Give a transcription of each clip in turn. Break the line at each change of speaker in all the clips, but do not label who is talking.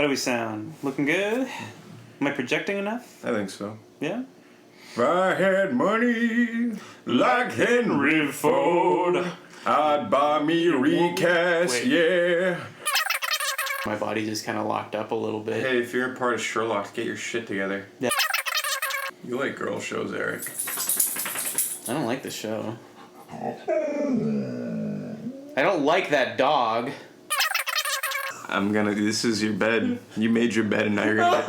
How do we sound? Looking good? Am I projecting enough?
I think so.
Yeah?
If I had money like Henry Ford, I'd buy me a recast,
Wait.
yeah.
My body just kind of locked up a little bit.
Hey, if you're a part of Sherlock, get your shit together.
Yeah.
You like girl shows, Eric.
I don't like the show. I don't like that dog.
This is your bed. You made your bed and now you're gonna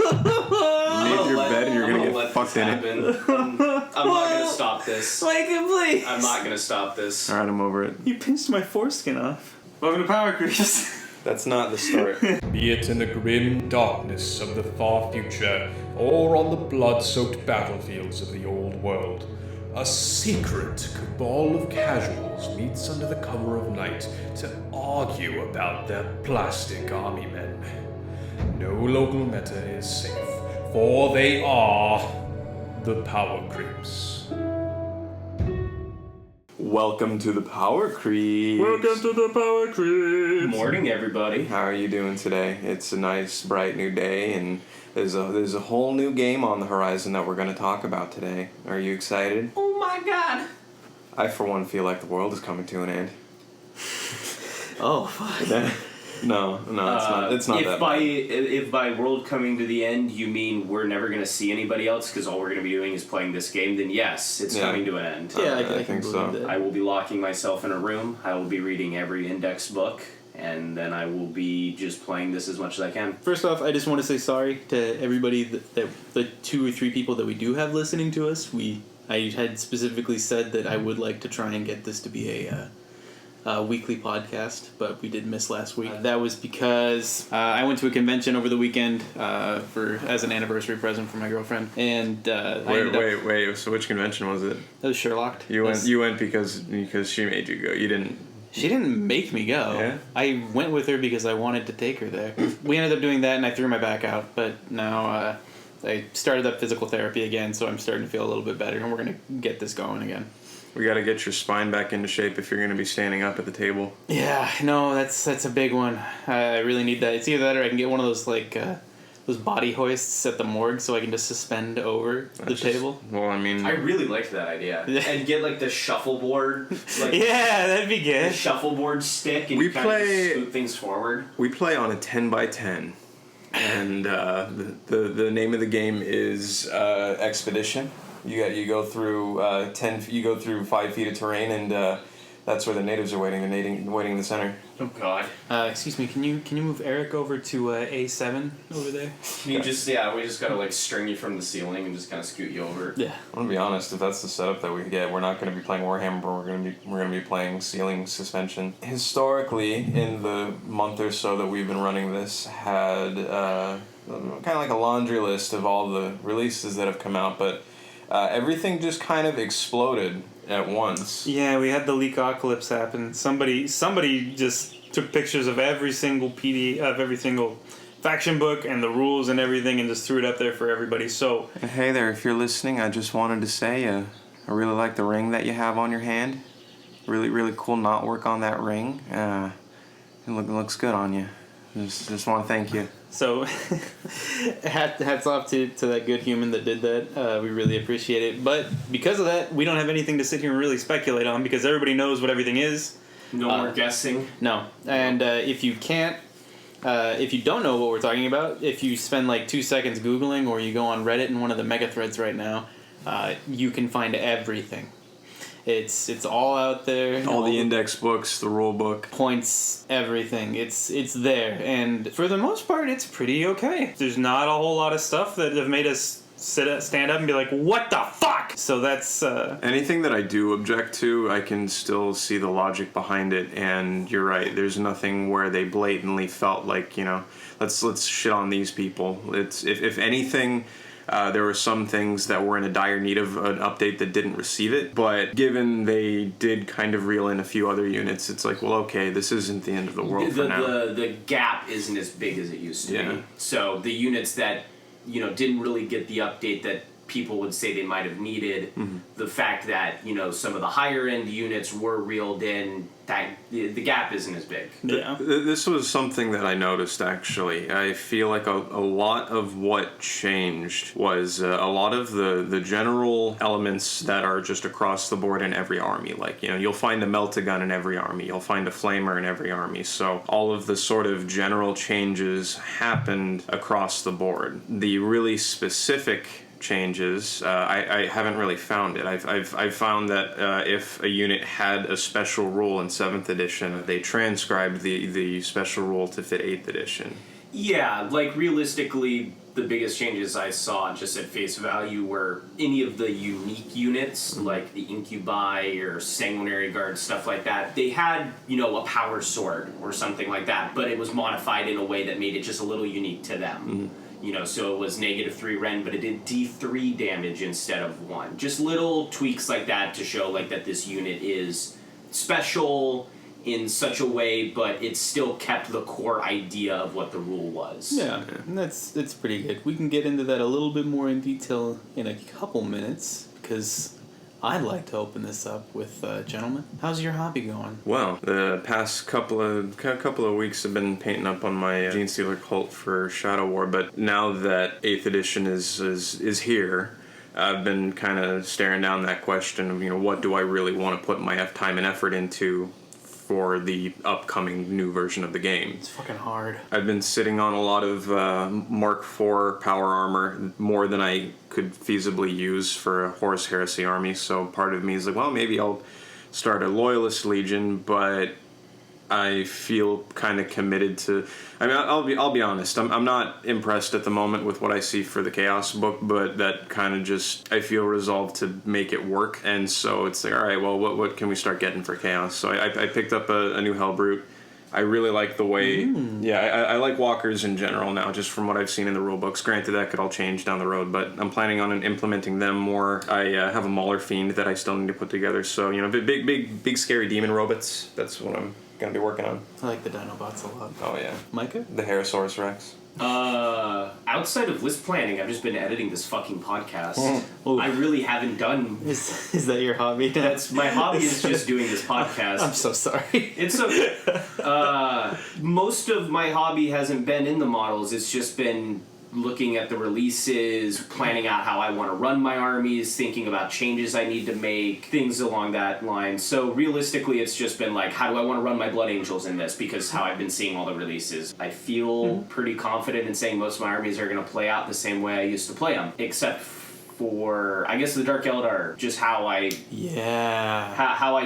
get fucked in it.
I'm not gonna stop this.
Micah, please.
I'm not gonna stop this.
Alright, I'm over it.
You pinched my foreskin off. Welcome to Power Crease.
That's not the story.
Be it in the grim darkness of the far future, or on the blood-soaked battlefields of the old world, a secret cabal of casuals meets under the cover of night to argue about their plastic army men. No local meta is safe, for they are the Power Creeps.
Welcome to the Power Creeps.
Welcome to the Power Crease.
Morning, everybody.
How are you doing today? It's a nice, bright new day, and there's a whole new game on the horizon that we're going to talk about today. Are you excited?
Oh my god.
I, for one, feel like the world is coming to an end.
Oh, fuck.
No, it's not that bad.
If by world coming to the end you mean we're never gonna see anybody else because all we're gonna be doing is playing this game, then yes, it's coming to an end.
Yeah,
I think so.
That.
I will be locking myself in a room. I will be reading every index book, and then I will be just playing this as much as I can.
First off, I just want to say sorry to everybody that the 2 or 3 people that we do have listening to us. I had specifically said that I would like to try and get this to be a weekly podcast, but we did miss last week. That was because I went to a convention over the weekend as an anniversary present for my girlfriend, and
Wait. So which convention was it?
That was Sherlock.
You went because she made you go. You didn't.
She didn't make me go.
Yeah?
I went with her because I wanted to take her there. We ended up doing that, and I threw my back out. But now I started up physical therapy again, so I'm starting to feel a little bit better, and we're gonna get this going again.
We got to get your spine back into shape if you're going to be standing up at the table.
Yeah, no, that's a big one. I really need that. It's either that or I can get one of those those body hoists at the morgue so I can just suspend over the table.
Well, I mean,
I really liked that idea. And get like the shuffleboard,
yeah, that'd be good.
The shuffleboard stick, and you kind of scoot things forward.
We play on a 10x10, and the name of the game is Expedition. You go through 5 feet of terrain, and that's where the natives are waiting. They're waiting in the center.
Oh God.
Excuse me. Can you move Erik over to A7 over there?
Can you we just gotta string you from the ceiling and just kind of scoot you over.
Yeah.
I'm gonna be honest. If that's the setup that we get, we're not gonna be playing Warhammer, but we're gonna be playing ceiling suspension. Historically, in the month or so that we've been running this, had kind of like a laundry list of all the releases that have come out, but everything just kind of exploded at once.
Yeah, we had the leak-ocolypse happen. Somebody just took pictures of every single of every single faction book and the rules and everything and just threw it up there for everybody. So,
hey there, if you're listening, I just wanted to say I really like the ring that you have on your hand. Really, really cool knotwork on that ring. It looks good on you. Just want to thank you.
So, hats off to that good human that did that. We really appreciate it. But because of that, we don't have anything to sit here and really speculate on because everybody knows what everything is.
No more guessing.
No. And if you don't know what we're talking about, if you spend 2 seconds Googling or you go on Reddit in one of the mega threads right now, you can find everything. It's all out there.
All the index books, the rule book.
Points, everything. It's there. And for the most part, it's pretty okay. There's not a whole lot of stuff that have made us stand up and be like, what the fuck? So that's...
Anything that I do object to, I can still see the logic behind it. And you're right, there's nothing where they blatantly felt like, let's shit on these people. It's if anything... there were some things that were in a dire need of an update that didn't receive it, but given they did kind of reel in a few other units, it's like, well, okay, this isn't the end of the world for now.
The gap isn't as big as it used to be. So the units that, didn't really get the update that people would say they might have needed, the fact that, some of the higher end units were reeled in, the gap isn't as big.
Yeah.
This was something that I noticed, actually. I feel like a lot of what changed was a lot of the general elements that are just across the board in every army. Like, you'll find a melt-a-gun in every army. You'll find a flamer in every army. So all of the sort of general changes happened across the board. The really specific changes, I haven't really found it. I've found that if a unit had a special rule in 7th edition, they transcribed the special rule to fit 8th edition.
Yeah, like realistically, the biggest changes I saw just at face value were any of the unique units, like the Incubi or Sanguinary Guard, stuff like that. They had, a power sword or something like that, but it was modified in a way that made it just a little unique to them. Mm-hmm. So it was -3 Ren, but it did D3 damage instead of 1. Just little tweaks like that to show like that this unit is special in such a way, but it still kept the core idea of what the rule was.
Yeah, and that's pretty good. We can get into that a little bit more in detail in a couple minutes, because I'd like to open this up with gentlemen. How's your hobby going?
Well, the past couple of weeks have been painting up on my Gene Stealer cult for Shadow War, but now that 8th edition is here, I've been kind of staring down that question of what do I really want to put my time and effort into for the upcoming new version of the game.
It's fucking hard.
I've been sitting on a lot of Mark IV power armor, more than I could feasibly use for a Horus Heresy army, so part of me is like, well, maybe I'll start a Loyalist Legion, but I feel kind of committed to... I mean, I'll be honest, I'm not impressed at the moment with what I see for the Chaos book, but that kind of just... I feel resolved to make it work, and so it's like, alright, well, what can we start getting for Chaos? So I picked up a new Hellbrute. I really like the way... I like walkers in general now, just from what I've seen in the rulebooks. Granted, that could all change down the road, but I'm planning on implementing them more. I have a Mauler Fiend that I still need to put together, so, big scary demon robots. That's what I'm going to be working on.
I like the Dinobots a lot.
Oh, yeah.
Micah?
The Herosaurus Rex.
Outside of list planning, I've just been editing this fucking podcast.
Oh.
I really haven't done...
Is that your hobby?
That's my hobby is just doing this podcast.
I'm so sorry.
It's most of my hobby hasn't been in the models. It's just been looking at the releases, planning out how I want to run my armies, thinking about changes I need to make, things along that line. So realistically, it's just been like, how do I want to run my Blood Angels in this? Because how I've been seeing all the releases. I feel pretty confident in saying most of my armies are going to play out the same way I used to play them, except for, I guess, the Dark Eldar. Just how I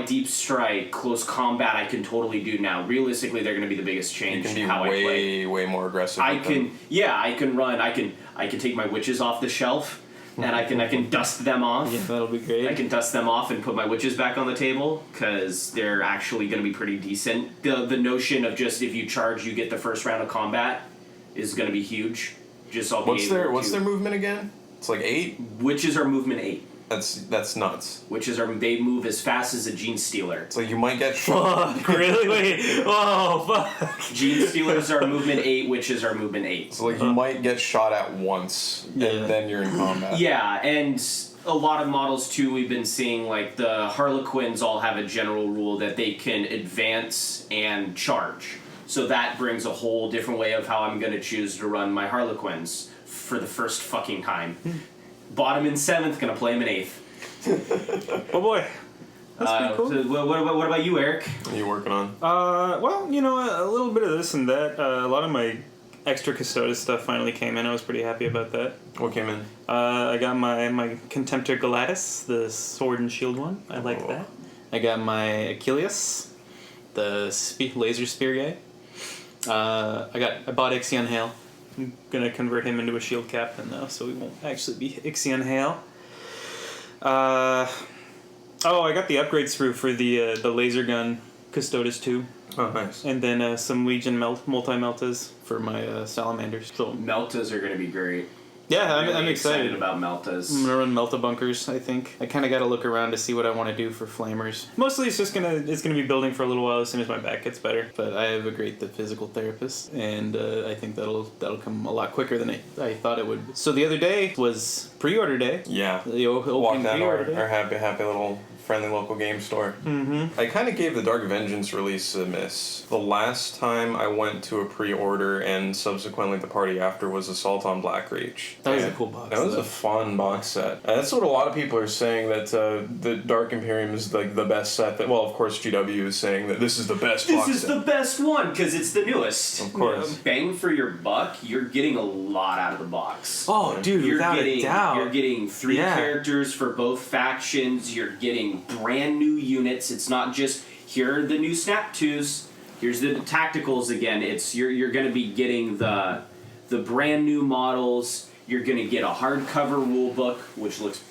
deep strike, close combat, I can totally do now. Realistically, they're going to be the biggest change in how I play.
Way more aggressive.
I can run. I can take my witches off the shelf, and I can dust them off.
Yeah, that'll be great.
I can dust them off and put my witches back on the table, because they're actually going to be pretty decent. The notion of just if you charge, you get the first round of combat is going to be huge.
What's their movement again? It's like 8?
Witches are movement 8.
That's nuts.
They move as fast as a Gene Stealer.
So you might get shot.
Fuck, really? Wait. Oh, fuck.
Gene Stealers are movement 8, witches are movement 8.
So you might get shot at once, and then you're in combat.
Yeah, and a lot of models too, we've been seeing, like the Harlequins all have a general rule that they can advance and charge. So that brings a whole different way of how I'm going to choose to run my Harlequins for the first fucking time. Bottom in 7th, gonna play him in 8th.
Oh boy. That's pretty cool.
So what about you, Eric?
What are you working on?
Well, a little bit of this and that. A lot of my extra Custodes stuff finally came in. I was pretty happy about that.
What came in?
I got my Contemptor Galatis, the sword and shield one. I like that. I got my Achilles, the laser spear guy. I bought Ixion Hail. I'm gonna convert him into a shield captain though, so we won't actually be Ixion Hail. I got the upgrades through for the laser gun Custodes 2.
Oh, nice.
And then some Legion multi-meltas for my salamanders. So
Meltas are gonna be great.
yeah,
Really
I'm excited
about Meltas.
I'm gonna run Melta bunkers. I think I kind of got to look around to see what I want to do for flamers. Mostly, it's gonna be building for a little while as soon as my back gets better. But I have a great physical therapist, and I think that'll come a lot quicker than I thought it would. So the other day was pre-order day.
Yeah.
The opening
Walked down
pre-order
our
day.
happy little friendly local game store. Mm-hmm. I kind of gave the Dark Vengeance release a miss. The last time I went to a pre-order and subsequently the party after was Assault on Blackreach.
That was a cool box.
That was a fun box set. And that's what a lot of people are saying, that the Dark Imperium is like the best set. That, well, of course, GW is saying that this is the best box set.
This is the best one because it's the newest.
Of course.
Bang for your buck, you're getting a lot out of the box.
Oh, dude, without a doubt.
You're getting 3 characters for both factions. You're getting brand new units. It's not just, here are the new Snap 2s. Here's the tacticals again. It's you're going to be getting the brand new models. You're going to get a hardcover rule book, which looks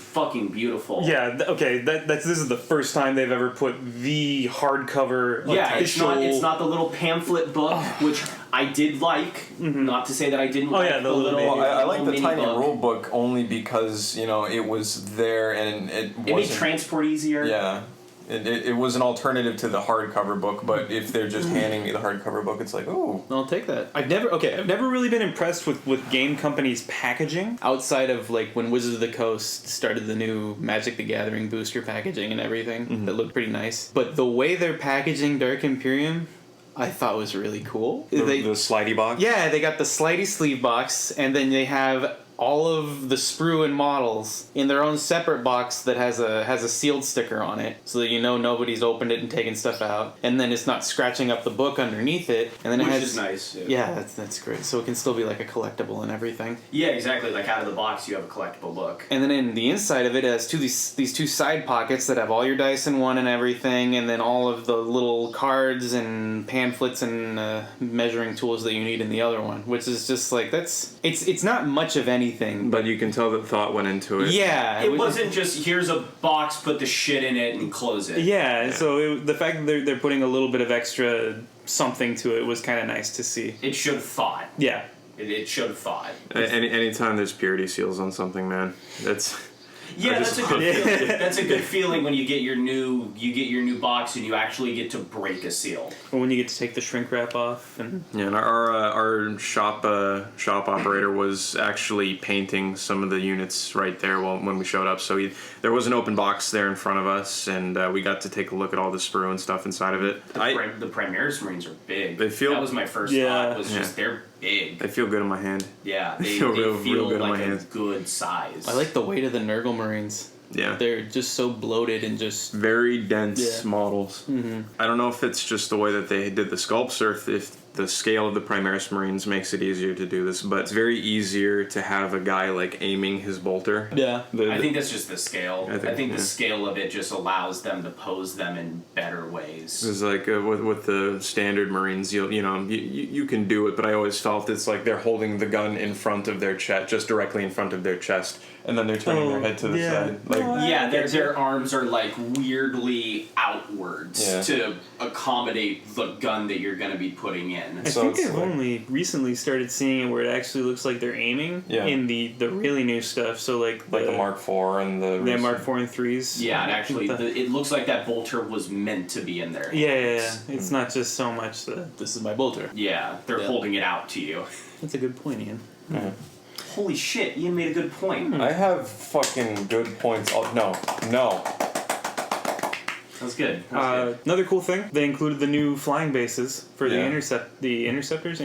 fucking beautiful.
Yeah, okay, this is the first time they've ever put the hardcover official...
it's not the little pamphlet book, which I did like. Not to say that I didn't like the little...
Well, I like the
mini
tiny
book.
rule book only because, it was there and it wasn't...
It made transport easier.
Yeah. It was an alternative to the hardcover book, but if they're just handing me the hardcover book, it's like, ooh.
I'll take that. I've never really been impressed with game companies' packaging outside of like when Wizards of the Coast started the new Magic the Gathering booster packaging and everything that looked pretty nice. But the way they're packaging Dark Imperium, I thought was really cool.
The slidey box?
Yeah, they got the slidey sleeve box, and then they have all of the sprue and models in their own separate box that has a sealed sticker on it, so that nobody's opened it and taken stuff out, and then it's not scratching up the book underneath it, and then
Which
it has
is nice.
Yeah, that's great. So it can still be like a collectible and everything.
Yeah, exactly. Like out of the box, you have a collectible book.
And then in the inside of it, it has these 2 side pockets that have all your dice in one and everything, and then all of the little cards and pamphlets and measuring tools that you need in the other one, which is just like it's not much of anything.
But you can tell that thought went into it.
Yeah.
It wasn't just, here's a box, put the shit in it, and close it.
Yeah, so the fact that they're putting a little bit of extra something to it was kind of nice to see.
It showed thought.
Yeah.
It showed thought.
Anytime there's purity seals on something, man, that's...
Yeah, that's a good feeling. That's a good feeling when you get your new box and you actually get to break a seal.
Or when you get to take the shrink wrap off. And
our shop operator was actually painting some of the units right there when we showed up. So there was an open box there in front of us, and we got to take a look at all the sprue and stuff inside of it.
The Primaris Marines are big. That was my first thought. Was just they're big.
They feel good in my hand.
Yeah, they
feel
feel
good
like
in my
a
hands.
good size.
I like the weight of the Nurgle Marines.
Yeah.
They're just so bloated and just...
very dense models. Mm-hmm. I don't know if it's just the way that they did the sculpts or if the scale of the Primaris Marines makes it easier to do this, but it's very easier to have a guy like aiming his bolter.
Yeah.
I think that's just the scale. I think the scale of it just allows them to pose them in better ways.
It's like with the standard Marines, you can do it, but I always felt it's like they're holding the gun in front of their chest, just directly in front of their chest, and then they're turning their head to the side. Like,
their arms are like weirdly outwards to accommodate the gun that you're going to be putting in.
I think I've only recently started seeing it where it actually looks like they're aiming in the really new stuff. So like
the Mark IV and the
Mark IV and 3s.
Yeah, and actually it looks like that bolter was meant to be in there.
Yeah. It's not just so much this is my bolter.
Yeah, they're holding it out to you.
That's a good point, Ian.
Mm-hmm.
Holy shit, Ian made a good point.
I have fucking good points. Oh, no.
That was good.
Another cool thing, they included the new flying bases for the interceptors.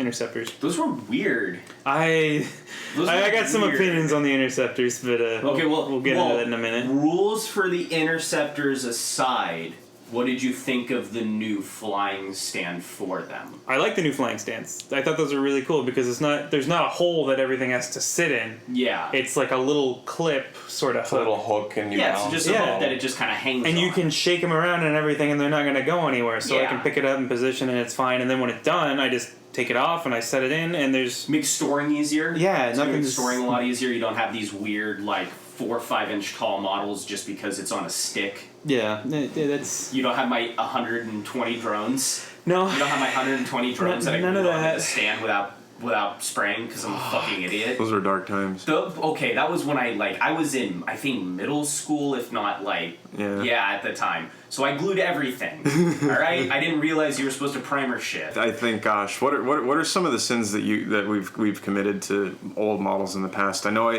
Those were weird.
I got some opinions on the interceptors, but we'll get into that in a minute.
Rules for the interceptors aside, what did you think of the new flying stand for them?
I like the new flying stands. I thought those were really cool because there's not a hole that everything has to sit in.
Yeah.
It's like a little clip sort of
hook. A little hook and
it's just a hook that it just kind of hangs
and
on.
you can shake them around and everything and they're not going to go anywhere. So I can pick it up and position and it's fine. And then when it's done, I just take it off and I set it in and there's...
Makes storing easier.
Yeah.
Makes storing a lot easier. You don't have these weird 4 or 5 inch tall models just because it's on a stick.
Yeah, that's...
You don't have my 120 drones.
No.
You don't have my 120 drones that I can on the stand without spraying because I'm a fucking idiot.
Those were dark times.
That was when I was in, I think, middle school, if not at the time. So I glued everything. All right, I didn't realize you were supposed to primer shit.
I think, gosh, what are some of the sins that we've committed to old models in the past? I know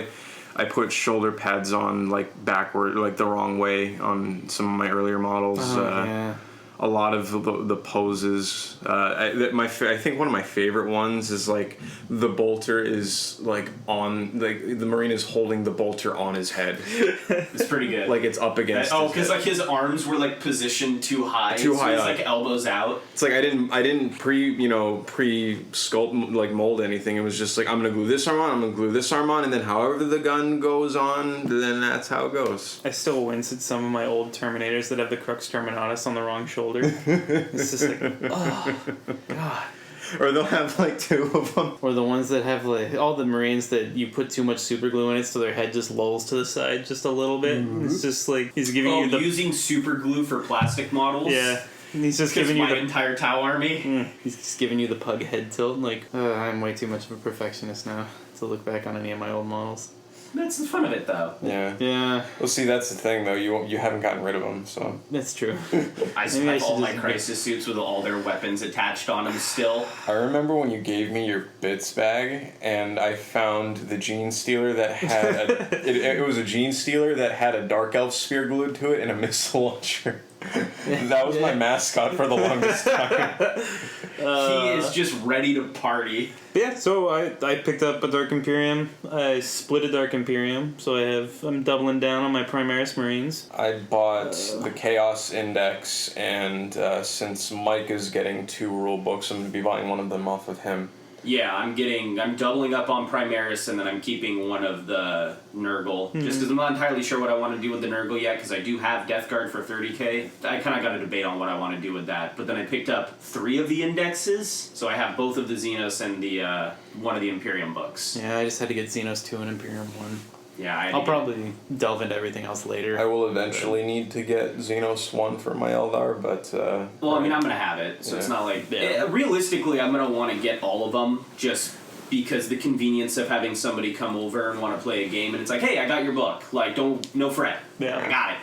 I put shoulder pads on like backward, like the wrong way on some of my earlier models.
Yeah.
A lot of the poses. I think one of my favorite ones is like the bolter is like on the Marine is holding the bolter on his head.
It's pretty good.
Like it's up against.
Because like his arms were like positioned too high.
Too high
He's
up.
like elbows out.
It's like I didn't pre sculpt like mold anything. It was just like I'm gonna glue this arm on, I'm gonna glue this arm on, and then however the gun goes on, then that's how it goes.
I still wince at some of my old Terminators that have the Crux Terminatus on the wrong shoulder. It's just like, oh, God.
Or they'll have like two of them.
Or the ones that have like all the Marines that you put too much super glue in it so their head just lolls to the side just a little bit. Mm-hmm. It's just like he's giving you the
using super glue for plastic models.
Yeah. And he's just giving you
my
the
entire Tau army.
He's just giving you the pug head tilt. Like, I'm way too much of a perfectionist now to look back on any of my old models.
That's the fun of it, though.
Yeah.
Yeah.
Well, see, that's the thing, though. You haven't gotten rid of them, so.
That's true.
I still have all my crisis suits with all their weapons attached on them still.
I remember when you gave me your bits bag, and I found the Gene Stealer that had it was a Gene Stealer that had a Dark Elf spear glued to it and a missile launcher. That was my mascot for the longest time.
He is just ready to party.
Yeah, so I picked up a Dark Imperium. I split a Dark Imperium, so I'm doubling down on my Primaris Marines.
I bought the Chaos Index, and since Mike is getting 2 rule books, I'm going to be buying one of them off of him.
Yeah, I'm doubling up on Primaris, and then I'm keeping one of the Nurgle, just because I'm not entirely sure what I want to do with the Nurgle yet, because I do have Death Guard for 30k. I kind of got a debate on what I want to do with that, but then I picked up 3 of the indexes, so I have both of the Xenos and the one of the Imperium books.
Yeah, I just had to get Xenos 2 and Imperium 1.
Yeah,
I'll probably delve into everything else later.
I will eventually need to get Xenos 1 for my Eldar, but...
well, I mean, I'm going to have it, so it's not like...
Yeah.
Realistically, I'm going to want to get all of them, just because the convenience of having somebody come over and want to play a game, and it's like, hey, I got your book. Like, no fret.
Yeah.
I got it.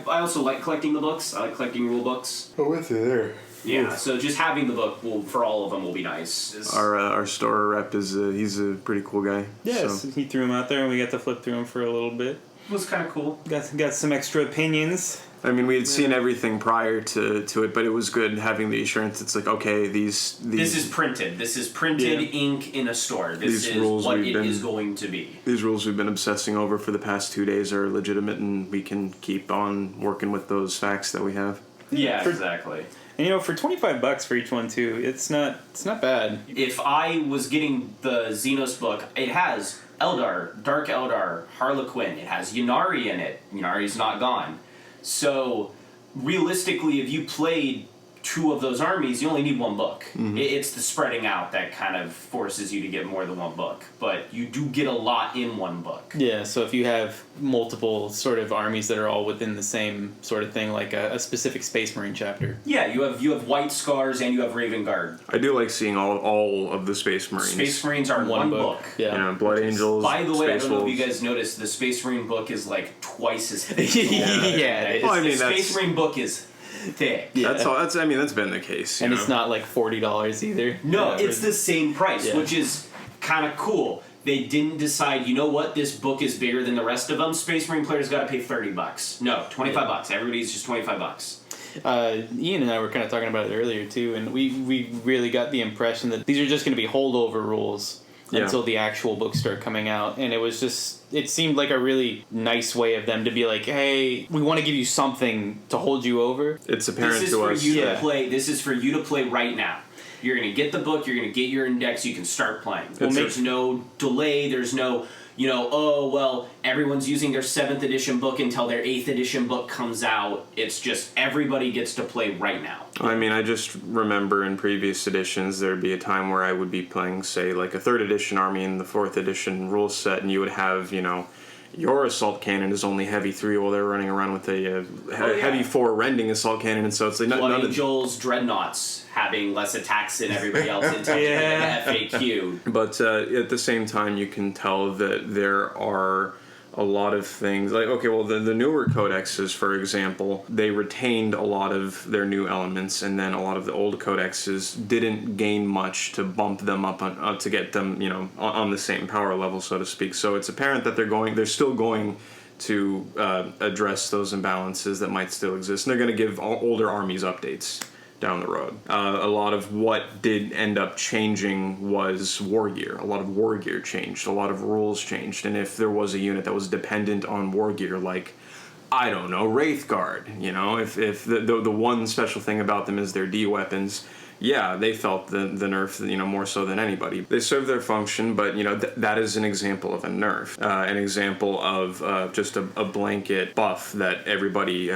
I also like collecting the books. I like collecting rule books.
Oh, with you there.
Yeah, so just having the book for all of them will be nice.
Our store rep he's a pretty cool guy.
Yeah,
so.
He threw him out there and we got to flip through him for a little bit.
It was kind of cool.
Got some extra opinions.
I mean, we had seen everything prior to it, but it was good having the assurance. It's like, okay, these
This is printed. This is printed ink in a store. This is what it is going to be.
These rules we've been obsessing over for the past 2 days are legitimate, and we can keep on working with those facts that we have.
Yeah, exactly.
And for $25 for each one too, it's not bad.
If I was getting the Xenos book, it has Eldar, Dark Eldar, Harlequin. It has Ynnari in it. Ynnari's not gone. So realistically, if you played 2 of those armies, you only need 1 book. Mm-hmm. It's the spreading out that kind of forces you to get more than 1 book. But you do get a lot in 1 book.
Yeah, so if you have multiple sort of armies that are all within the same sort of thing, like a specific Space Marine chapter.
Yeah, you have White Scars and you have Raven Guard.
I do like seeing all of the Space Marines.
Space Marines are 1 book.
Yeah.
Blood Angels.
By the way, I don't know
Wolves.
if you guys noticed, the Space Marine book is like twice as thick.
Yeah.
Well, I mean,
the Space Marine book is thick.
Yeah.
That's been the case.
And it's not like $40 either.
No, it's the same price,
Yeah.
which is kind of cool. They didn't decide, you know what, this book is bigger than the rest of them. Space Marine players got to pay $30. No, $25. Everybody's just $25.
Ian and I were kind of talking about it earlier too, and we really got the impression that these are just going to be holdover rules until the actual books start coming out, and it seemed like a really nice way of them to be like, hey, we want to give you something to hold you over.
It's apparent
This is
to
for
us.
you to play. This is for you to play right now. You're going to get the book, you're going to get your index, you can start playing. There's no delay, there's no, everyone's using their 7th edition book until their 8th edition book comes out. It's just everybody gets to play right now.
I mean, I just remember in previous editions there'd be a time where I would be playing, say, like a 3rd edition army in the 4th edition rule set, and you would have, your assault cannon is only heavy 3 while they're running around with a heavy 4 rending assault cannon, and so it's like
Blood Angels, Dreadnoughts having less attacks than everybody else in terms of the FAQ.
But at the same time, you can tell that there are a lot of things. Like, okay, well, the newer codexes, for example, they retained a lot of their new elements, and then a lot of the old codexes didn't gain much to bump them up to get them, on the same power level, so to speak. So it's apparent that they're still going to address those imbalances that might still exist, and they're going to give older armies updates down the road. A lot of what did end up changing was war gear. A lot of war gear changed. A lot of rules changed. And if there was a unit that was dependent on war gear, like, I don't know, Wraith Guard, if the one special thing about them is their D weapons, yeah, they felt the nerf, more so than anybody. They serve their function, but, that is an example of a nerf. An example of just a blanket buff that everybody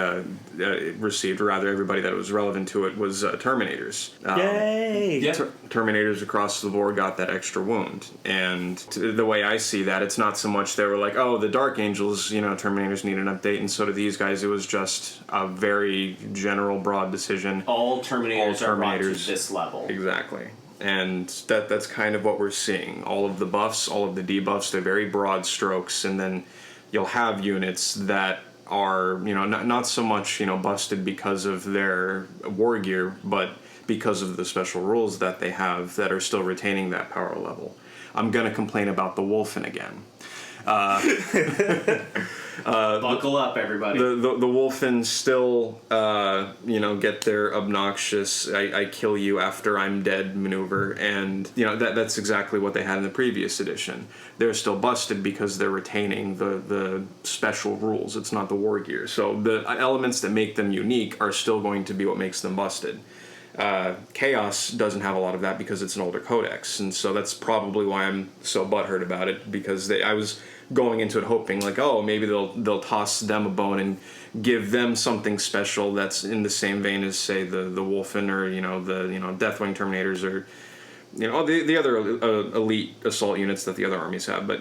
received, or rather everybody that was relevant to it was Terminators.
Yay!
Yeah.
Terminators across the board got that extra wound. And the way I see that, it's not so much they were like, oh, the Dark Angels, Terminators need an update, and so do these guys. It was just a very general, broad decision.
All Terminators are brought to this level.
Exactly. And that's kind of what we're seeing. All of the buffs, all of the debuffs, they're very broad strokes, and then you'll have units that are, not so much, busted because of their war gear, but because of the special rules that they have that are still retaining that power level. I'm going to complain about the Wolfen again.
Buckle up, everybody.
The Wolfen still, get their obnoxious I kill you after I'm dead maneuver, and, that's exactly what they had in the previous edition. They're still busted because they're retaining the special rules. It's not the war gear. So the elements that make them unique are still going to be what makes them busted. Chaos doesn't have a lot of that because it's an older codex, and so that's probably why I'm so butthurt about it, because I was going into it hoping like, oh, maybe they'll toss them a bone and give them something special that's in the same vein as, say, the Wolfen, or the Deathwing Terminators, or the other elite assault units that the other armies have. But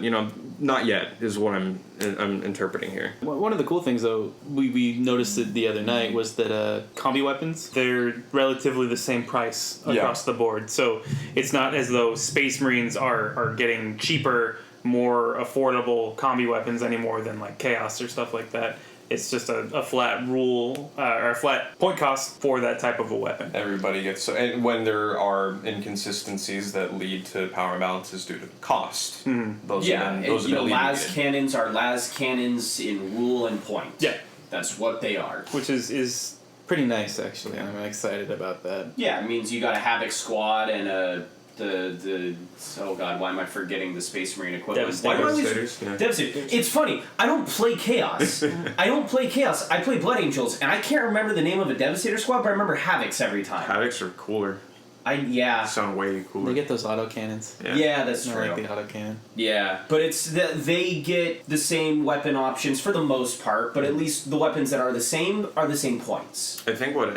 not yet is what I'm interpreting here.
One of the cool things, though, we noticed it the other night, was that combi weapons, they're relatively the same price across the board. So it's not as though Space Marines are getting cheaper, more affordable combi weapons anymore than like Chaos or stuff like that. It's just a flat rule or a flat point cost for that type of a weapon.
Everybody gets, and when there are inconsistencies that lead to power imbalances due to cost, those have been
las cannons are las cannons in rule and point.
Yeah,
that's what they are.
Which is pretty nice, actually. I'm excited about that.
Yeah, it means you got a Havoc squad and oh god, why am I forgetting the Space Marine equivalent?
Devastators.
Devastators. It's funny, I don't play Chaos. I play Blood Angels, and I can't remember the name of a Devastator squad, but I remember Havocs every time.
Havocs are cooler. Sound way cooler.
They get those auto cannons.
Yeah, that's true.
I like the auto cannon.
Yeah, but it's they get the same weapon options for the most part, but at least the weapons that are the same points.
I think what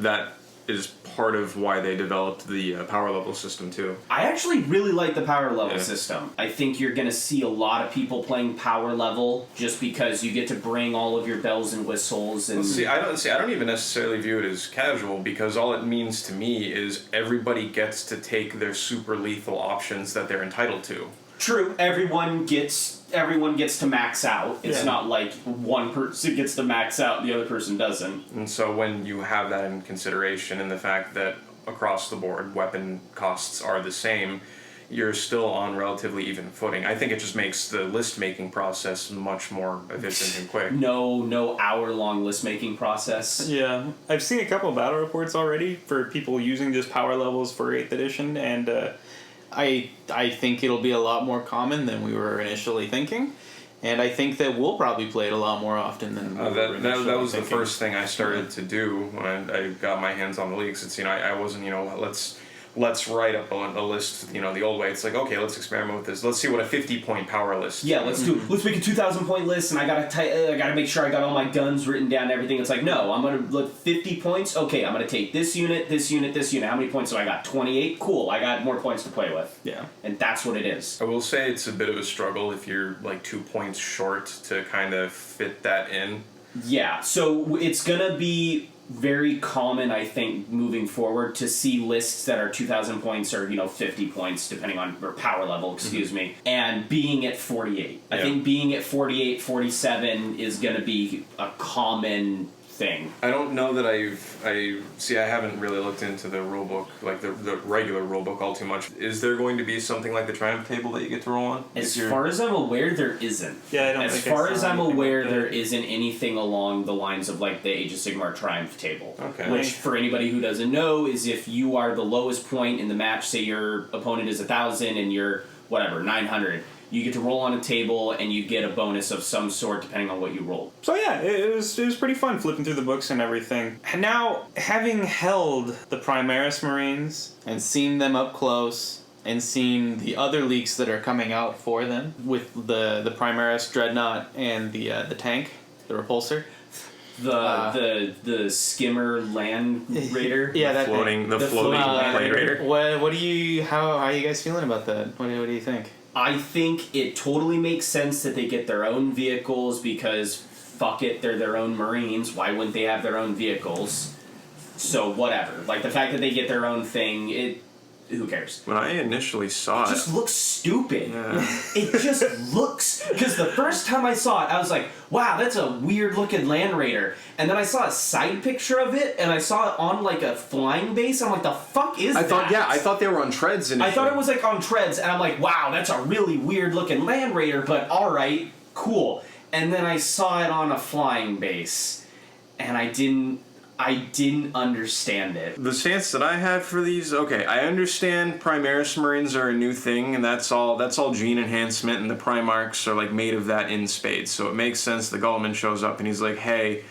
that is part of why they developed the power level system too.
I actually really like the power level system. I think you're going to see a lot of people playing power level just because you get to bring all of your bells and whistles. And
I don't even necessarily view it as casual, because all it means to me is everybody gets to take their super lethal options that they're entitled to.
True, everyone gets to max out. It's not like one person gets to max out and the other person doesn't.
And so when you have that in consideration, and the fact that across the board weapon costs are the same, you're still on relatively even footing. I think it just makes the list making process much more efficient and quick.
No hour-long list making process.
Yeah, I've seen a couple of battle reports already for people using just power levels for 8th edition, and I think it'll be a lot more common than we were initially thinking, and I think that we'll probably play it a lot more often than we were initially
that was
thinking.
The first thing I started to do when I got my hands on the leagues. It's I wasn't let's write up a list the old way. It's like, okay, let's experiment with this. Let's see what a 50-point power list.
Yeah, let's make a 2,000-point list, and I gotta make sure I got all my guns written down and everything. It's like, no, I'm gonna look 50 points. Okay, I'm gonna take this unit, this unit, this unit. How many points do I got? 28. Cool. I got more points to play with.
Yeah,
and that's what it is.
I will say it's a bit of a struggle if you're 2 points short to kind of fit that in.
Yeah, so it's gonna be very common, I think, moving forward to see lists that are 2,000 points or 50 points, depending on or power level, excuse me, and being at 48. I think being at 48, 47 is going to be a common thing.
I don't know that I haven't really looked into the rulebook, like the regular rulebook, all too much. Is there going to be something like the Triumph table that you get to roll on?
As far as I'm aware, there isn't.
Yeah, I don't
As
think
far
I
as
saw
I'm
anything
aware,
like
there
that.
isn't anything along the lines of like the Age of Sigmar Triumph table.
Okay.
Which, for anybody who doesn't know, is if you are the lowest point in the match, say your opponent is 1,000 and you're, 900, you get to roll on a table and you get a bonus of some sort depending on what you roll.
So yeah, it was pretty fun flipping through the books and everything. And now, having held the Primaris Marines and seen them up close and seen the other leaks that are coming out for them with the Primaris Dreadnought and the tank, the Repulsor.
The skimmer land raider.
Yeah,
the
that
floating
thing.
plane raider.
What do you how are you guys feeling about that? What do you think?
I think it totally makes sense that they get their own vehicles because fuck it, they're their own Marines. Why wouldn't they have their own vehicles? So whatever. Like the fact that they get their own thing, who cares?
When I initially saw
It just looks stupid.
Yeah.
It just looks... Because the first time I saw it, I was like, wow, that's a weird-looking Land Raider. And then I saw a side picture of it, and I saw it on, like, a flying base. I'm like, the fuck is that?
I thought they were on treads initially.
I thought it was, like, on treads, and I'm like, wow, that's a really weird-looking Land Raider, but alright, cool. And then I saw it on a flying base, and I didn't understand it.
The stance that I have for these, okay, I understand Primaris Marines are a new thing, and that's all gene enhancement, and the Primarchs are like made of that in spades. So it makes sense. The Gullman shows up and he's like, hey,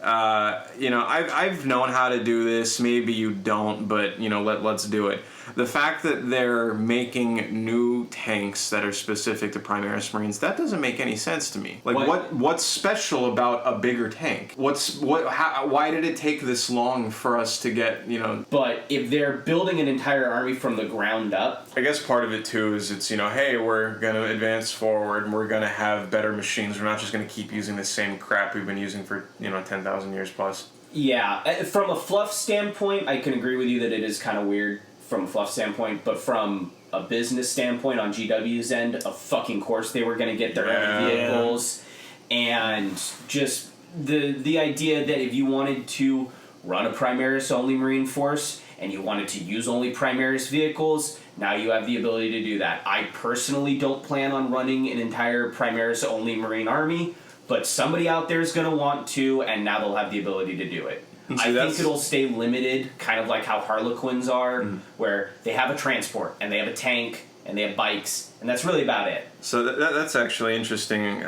I've known how to do this. Maybe you don't, but let's do it. The fact that they're making new tanks that are specific to Primaris Marines, that doesn't make any sense to me. Like, what's special about a bigger tank? Why did it take this long for us to get,
But if they're building an entire army from the ground up...
I guess part of it, too, is it's, hey, we're going to advance forward, and we're going to have better machines. We're not just going to keep using the same crap we've been using for, 10,000 years plus.
Yeah, from a fluff standpoint, I can agree with you that it is kind of weird from a fluff standpoint, but from a business standpoint on GW's end, of fucking course they were going to get their own vehicles. And just the idea that if you wanted to run a Primaris only Marine force and you wanted to use only Primaris vehicles, now you have the ability to do that. I personally don't plan on running an entire Primaris only Marine army, but somebody out there is going to want to, and now they'll have the ability to do it. I think it'll stay limited, kind of like how Harlequins are, where they have a transport, and they have a tank, and they have bikes, and that's really about it.
So that's actually interesting.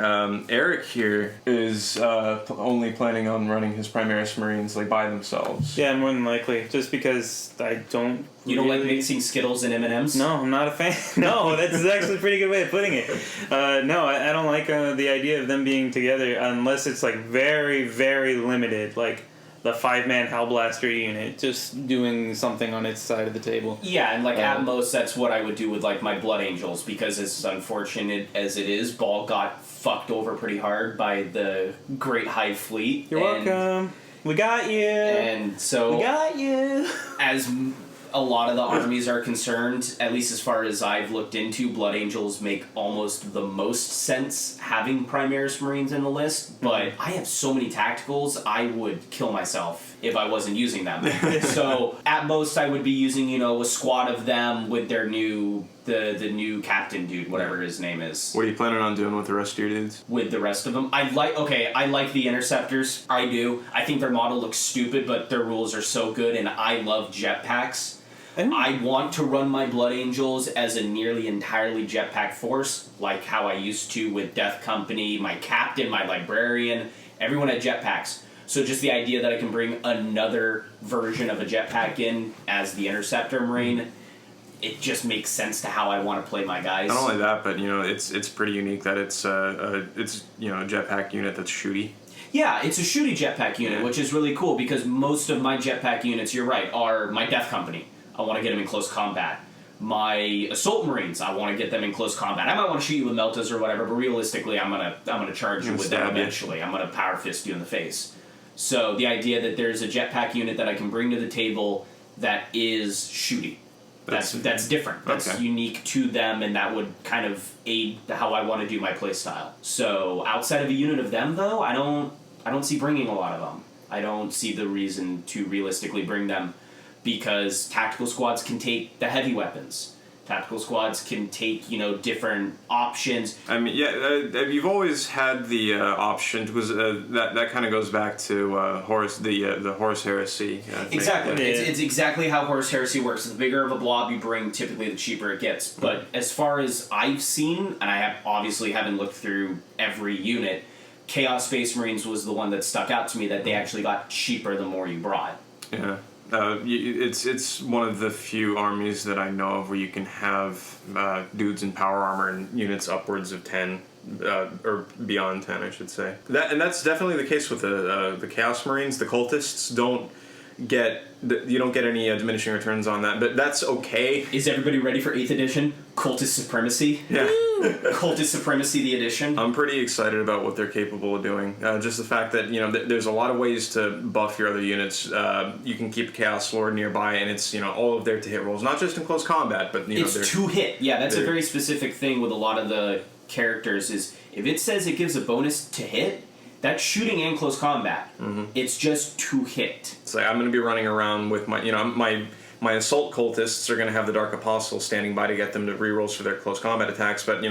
Erik here is only planning on running his Primaris Marines by themselves.
Yeah, more than likely. Just because I don't...
You don't like mixing Skittles and M&Ms?
No, I'm not a fan. No, that's actually a pretty good way of putting it. No, I don't like the idea of them being together unless it's very, very limited. Like the 5-man Hellblaster unit just doing something on its side of the table.
Yeah, and at most that's what I would do with my Blood Angels, because as unfortunate as it is, Ball got fucked over pretty hard by the Great Hive Fleet.
You're welcome. We got you.
And so
we got you.
As a lot of the armies are concerned, at least as far as I've looked into, Blood Angels make almost the most sense having Primaris Marines in the list, but I have so many tacticals, I would kill myself if I wasn't using them. So at most I would be using, a squad of them with their new the new captain dude, whatever his name is.
What are you planning on doing with the rest of your dudes?
With the rest of them? I like the Interceptors. I do. I think their model looks stupid, but their rules are so good, and I love jetpacks. I want to run my Blood Angels as a nearly entirely jetpack force, like how I used to with Death Company, my captain, my librarian, everyone had jetpacks. So just the idea that I can bring another version of a jetpack in as the Interceptor Marine, it just makes sense to how I want to play my guys.
Not only that, but it's pretty unique that it's a jetpack unit that's shooty.
Yeah, it's a shooty jetpack unit, which is really cool because most of my jetpack units, you're right, are my Death Company. I want to get them in close combat. My Assault Marines, I want to get them in close combat. I might want to shoot you with Meltas or whatever, but realistically, I'm gonna charge you with them eventually. I'm gonna power fist you in the face. So the idea that there's a jetpack unit that I can bring to the table that is shooty. That's different. That's unique to them, and that would kind of aid how I want to do my playstyle. So outside of a unit of them, though, I don't see bringing a lot of them. I don't see the reason to realistically bring them, because tactical squads can take the heavy weapons. Tactical squads can take, different options.
I mean, you've always had the option, because that kind of goes back to Horus, the Horus Heresy. Thing.
Exactly. It's exactly how Horus Heresy works. The bigger of a blob you bring, typically the cheaper it gets. But as far as I've seen, and I obviously haven't looked through every unit, Chaos Space Marines was the one that stuck out to me, that they actually got cheaper the more you brought.
Yeah. It's one of the few armies that I know of where you can have dudes in power armor and units upwards of 10, or beyond 10, I should say. That's definitely the case with the Chaos Marines. The cultists you don't get any diminishing returns on that, but that's okay.
Is everybody ready for 8th edition? Cultist Supremacy?
Yeah.
Cultist Supremacy, the edition?
I'm pretty excited about what they're capable of doing. Just the fact that, there's a lot of ways to buff your other units. You can keep Chaos Lord nearby, and it's, all of their to-hit rolls. Not just in close combat, but,
it's to-hit. Yeah, that's a very specific thing with a lot of the characters, is if it says it gives a bonus to hit, that's shooting and close combat. Mm-hmm. It's just to hit.
It's like I'm going to be running around with my assault cultists are going to have the Dark Apostle standing by to get them to rerolls for their close combat attacks, but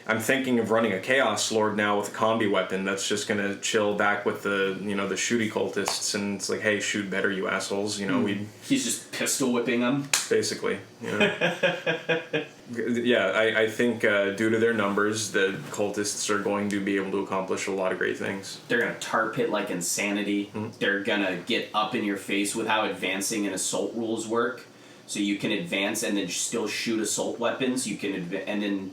I'm thinking of running a Chaos Lord now with a combi weapon that's just going to chill back with the the shooty cultists, and it's like, hey, shoot better, you assholes.
He's just pistol whipping them.
Basically. Yeah, I think due to their numbers, the cultists are going to be able to accomplish a lot of great things.
They're going to tar pit like insanity. Mm-hmm. They're going to get up in your face with how advancing and assault rules work. So you can advance and then still shoot assault weapons. You can and then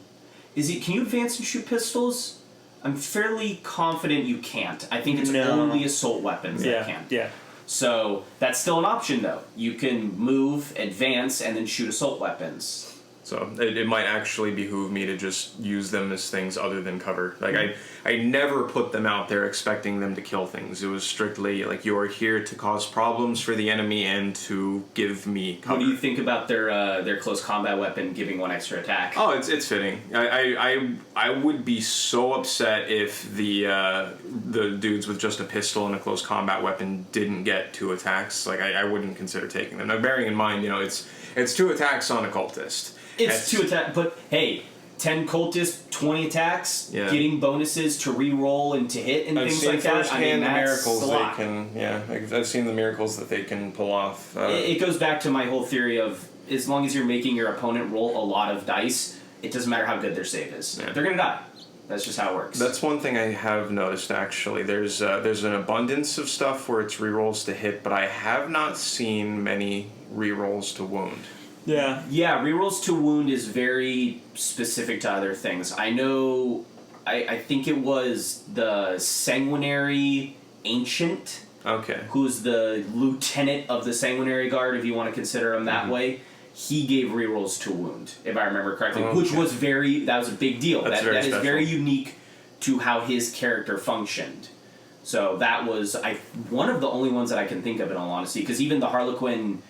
can you advance and shoot pistols? I'm fairly confident you can't. I think it's only assault weapons that can.
Yeah.
So that's still an option, though. You can move, advance, and then shoot assault weapons.
So it might actually behoove me to just use them as things other than cover. Like, I never put them out there expecting them to kill things. It was strictly like, you are here to cause problems for the enemy and to give me cover.
What do you think about their close combat weapon giving 1 extra attack?
Oh, it's fitting. I would be so upset if the dudes with just a pistol and a close combat weapon didn't get 2 attacks. Like, I wouldn't consider taking them. Now, bearing in mind, it's 2 attacks on a cultist.
It's 2 attacks, but hey, 10 cultists, 20 attacks, getting bonuses to re-roll and to hit and things like that. I mean, that's a lot.
I've seen the miracles that they can pull off.
It goes back to my whole theory of, as long as you're making your opponent roll a lot of dice, it doesn't matter how good their save is. Yeah. They're going to die. That's just how it works.
That's one thing I have noticed, actually. There's an abundance of stuff where it's re-rolls to hit, but I have not seen many re-rolls to wound.
Yeah, rerolls to wound is very specific to other things. I know, I think it was the Sanguinary Ancient, who's the lieutenant of the Sanguinary Guard, if you want to consider him that way. He gave rerolls to wound, if I remember correctly, which was that was a big deal. That is very unique to how his character functioned. So that was one of the only ones that I can think of, in all honesty, because even the Harlequin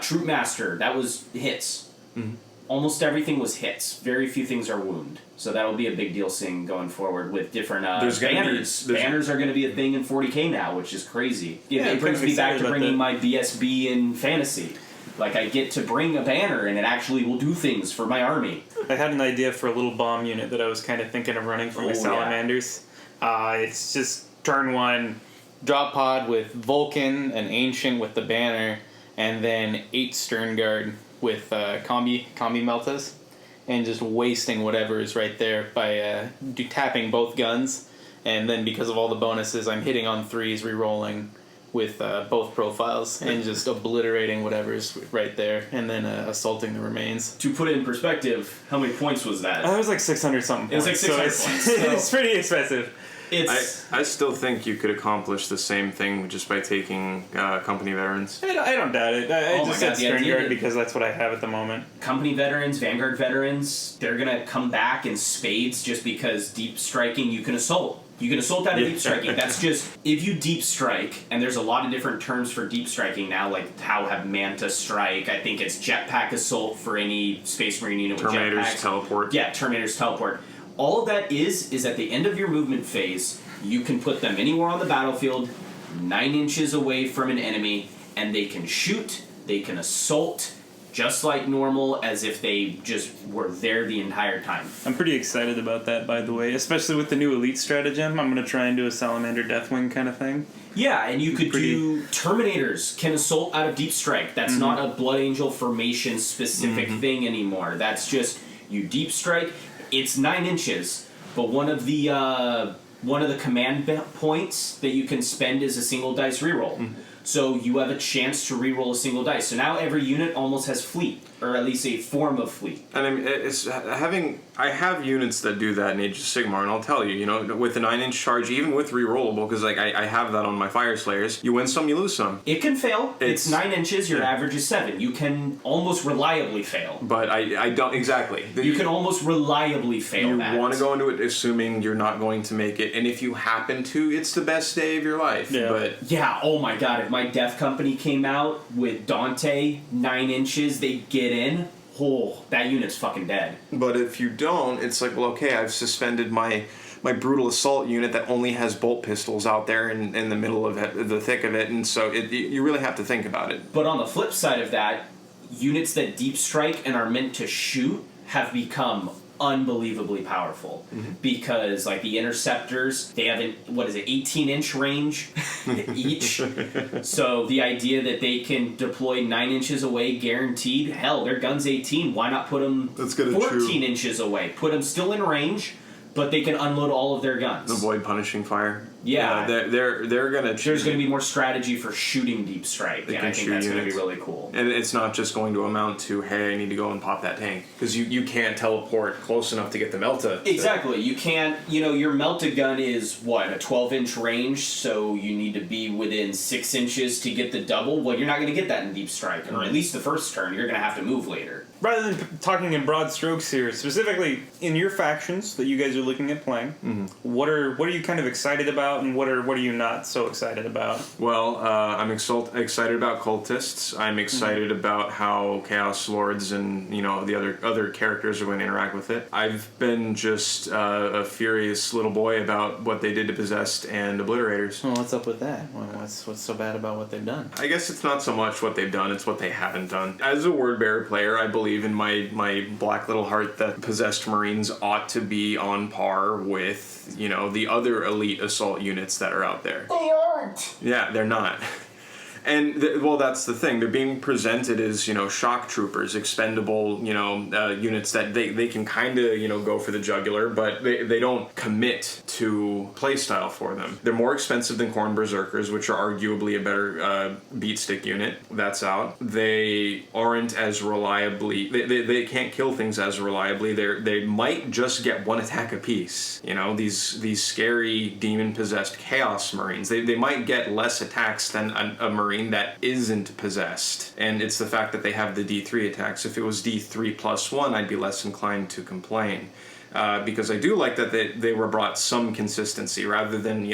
Troop Master, that was hits. Mm-hmm. Almost everything was hits. Very few things are wound. So that'll be a big deal seeing going forward with different banners. Banners are going to be a thing in 40k now, which is crazy. It brings me back to bringing my BSB in fantasy. Like, I get to bring a banner, and it actually will do things for my army.
I had an idea for a little bomb unit that I was kind of thinking of running for my salamanders. Yeah. It's just turn 1, drop pod with Vulcan, an Ancient with the banner, and then 8 Stern Guard with combi Meltas, and just wasting whatever is right there by tapping both guns, and then because of all the bonuses, I'm hitting on 3s, re-rolling with both profiles, and just obliterating whatever's right there, and then assaulting the remains.
To put it in perspective, how many points was that?
It was like 600 something points.
It was like 600 points.
It's pretty expensive.
I still think you could accomplish the same thing just by taking company veterans.
I don't doubt it. I
Oh
just
my
said
God, the
Stern
idea
Guard
that-
because that's what I have at the moment.
Company veterans, Vanguard veterans, they're gonna come back in spades just because deep striking you can assault. You can assault out of deep striking. That's just, if you deep strike, and there's a lot of different terms for deep striking now, like how have Manta strike, I think it's jetpack assault for any Space Marine unit with
Terminators
jetpacks.
teleport.
Yeah, Terminators teleport. All of that is at the end of your movement phase, you can put them anywhere on the battlefield, 9 inches away from an enemy, and they can shoot, they can assault, just like normal, as if they just were there the entire time.
I'm pretty excited about that, by the way, especially with the new Elite stratagem. I'm going to try and do a Salamander Deathwing kind of thing.
Yeah, and you could do Terminators can assault out of deep strike. That's not a Blood Angel formation specific thing anymore. That's just you deep strike. It's 9 inches, but one of the command points that you can spend is a single dice reroll. So you have a chance to reroll a single dice. So now every unit almost has fleet, or at least a form of fleet.
And I mean, I have units that do that in Age of Sigmar, and I'll tell you, with the 9-inch charge, even with rerollable, because like I have that on my Fire Slayers, you win some, you lose some.
It can fail. It's 9 inches. Your average is 7. You can almost reliably fail.
But I don't exactly.
You can almost reliably fail that.
You want to go into it assuming you're not going to make it, and if you happen to, it's the best day of your life.
Yeah.
But
Yeah, oh my god, if my Death Company came out with Dante, 9 inches, they get in, oh, that unit's fucking dead.
But if you don't, it's like, well, okay, I've suspended my brutal assault unit that only has bolt pistols out there in the middle of it, the thick of it, and so you really have to think about it.
But on the flip side of that, units that deep strike and are meant to shoot have become unbelievably powerful because like the interceptors, they have an 18-inch range each. So the idea that they can deploy 9 inches away guaranteed, hell, their gun's 18, why not put them
That's good
14 inches away, put them still in range, but they can unload all of their guns.
Avoid punishing fire.
Yeah.
They're gonna.
There's going to be more strategy for shooting deep strike,
They
and
can
I think
shoot
that's going to be
units.
really cool.
And it's not just going to amount to, hey, I need to go and pop that tank. Because you can't teleport close enough to get the Melta.
Exactly. You can't, your Melta gun is, what, a 12-inch range, so you need to be within 6 inches to get the double. Well, you're not going to get that in Deep Strike, or at least the first turn. You're going to have to move later.
Rather than talking in broad strokes here, specifically in your factions that you guys are looking at playing, what are you kind of excited about, and what are you not so excited about?
Well, I'm excited about cultists. I'm excited about how Chaos Lords and the other characters are going to interact with it. I've been just a furious little boy about what they did to Possessed and Obliterators.
Well, what's up with that? Well, what's so bad about what they've done?
I guess it's not so much what they've done; it's what they haven't done. As a Word Bearer player, I believe in my black little heart that Possessed Marines ought to be on par with the other elite assault units that are out there.
They aren't!
Yeah, they're not. And that's the thing. They're being presented as shock troopers, expendable units that they can kind of go for the jugular, but they don't commit to playstyle for them. They're more expensive than Khorne Berserkers, which are arguably a better beat stick unit. That's out. They aren't as reliably. They can't kill things as reliably. They might just get one attack apiece. These scary demon possessed Chaos Marines. They might get less attacks than a Marine that isn't possessed, and it's the fact that they have the D3 attacks. If it was D3 plus 1, I'd be less inclined to complain, because I do like that they were brought some consistency rather than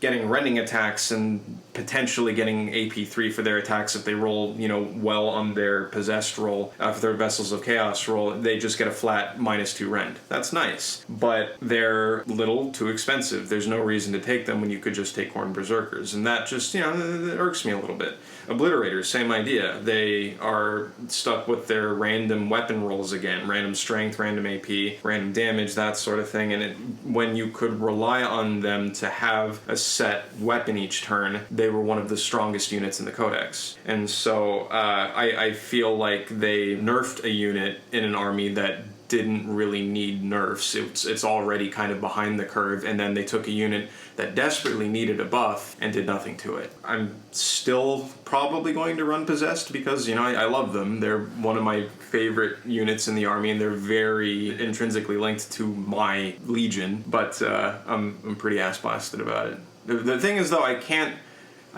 getting rending attacks and potentially getting AP3 for their attacks if they roll well on their possessed roll. For their Vessels of Chaos roll, they just get a flat -2 rend. That's nice, but they're little too expensive. There's no reason to take them when you could just take Khorne Berserkers, and that just it irks me a little bit. Obliterators, same idea. They are stuck with their random weapon rolls again, random strength, random AP, random damage, that sort of thing, and when you could rely on them to have a set weapon each turn, they were one of the strongest units in the Codex. And so I feel like they nerfed a unit in an army that didn't really need nerfs. It's already kind of behind the curve, and then they took a unit that desperately needed a buff and did nothing to it. I'm still probably going to run Possessed because I love them. They're one of my favorite units in the army, and they're very intrinsically linked to my legion. But I'm pretty ass blasted about it. The thing is, though, I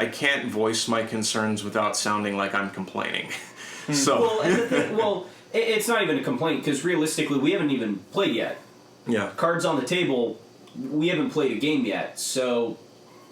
can't voice my concerns without sounding like I'm complaining. So
Well, and the thing, it's not even a complaint, because realistically, we haven't even played yet.
yeah,
Cards on the table, we haven't played a game yet. So,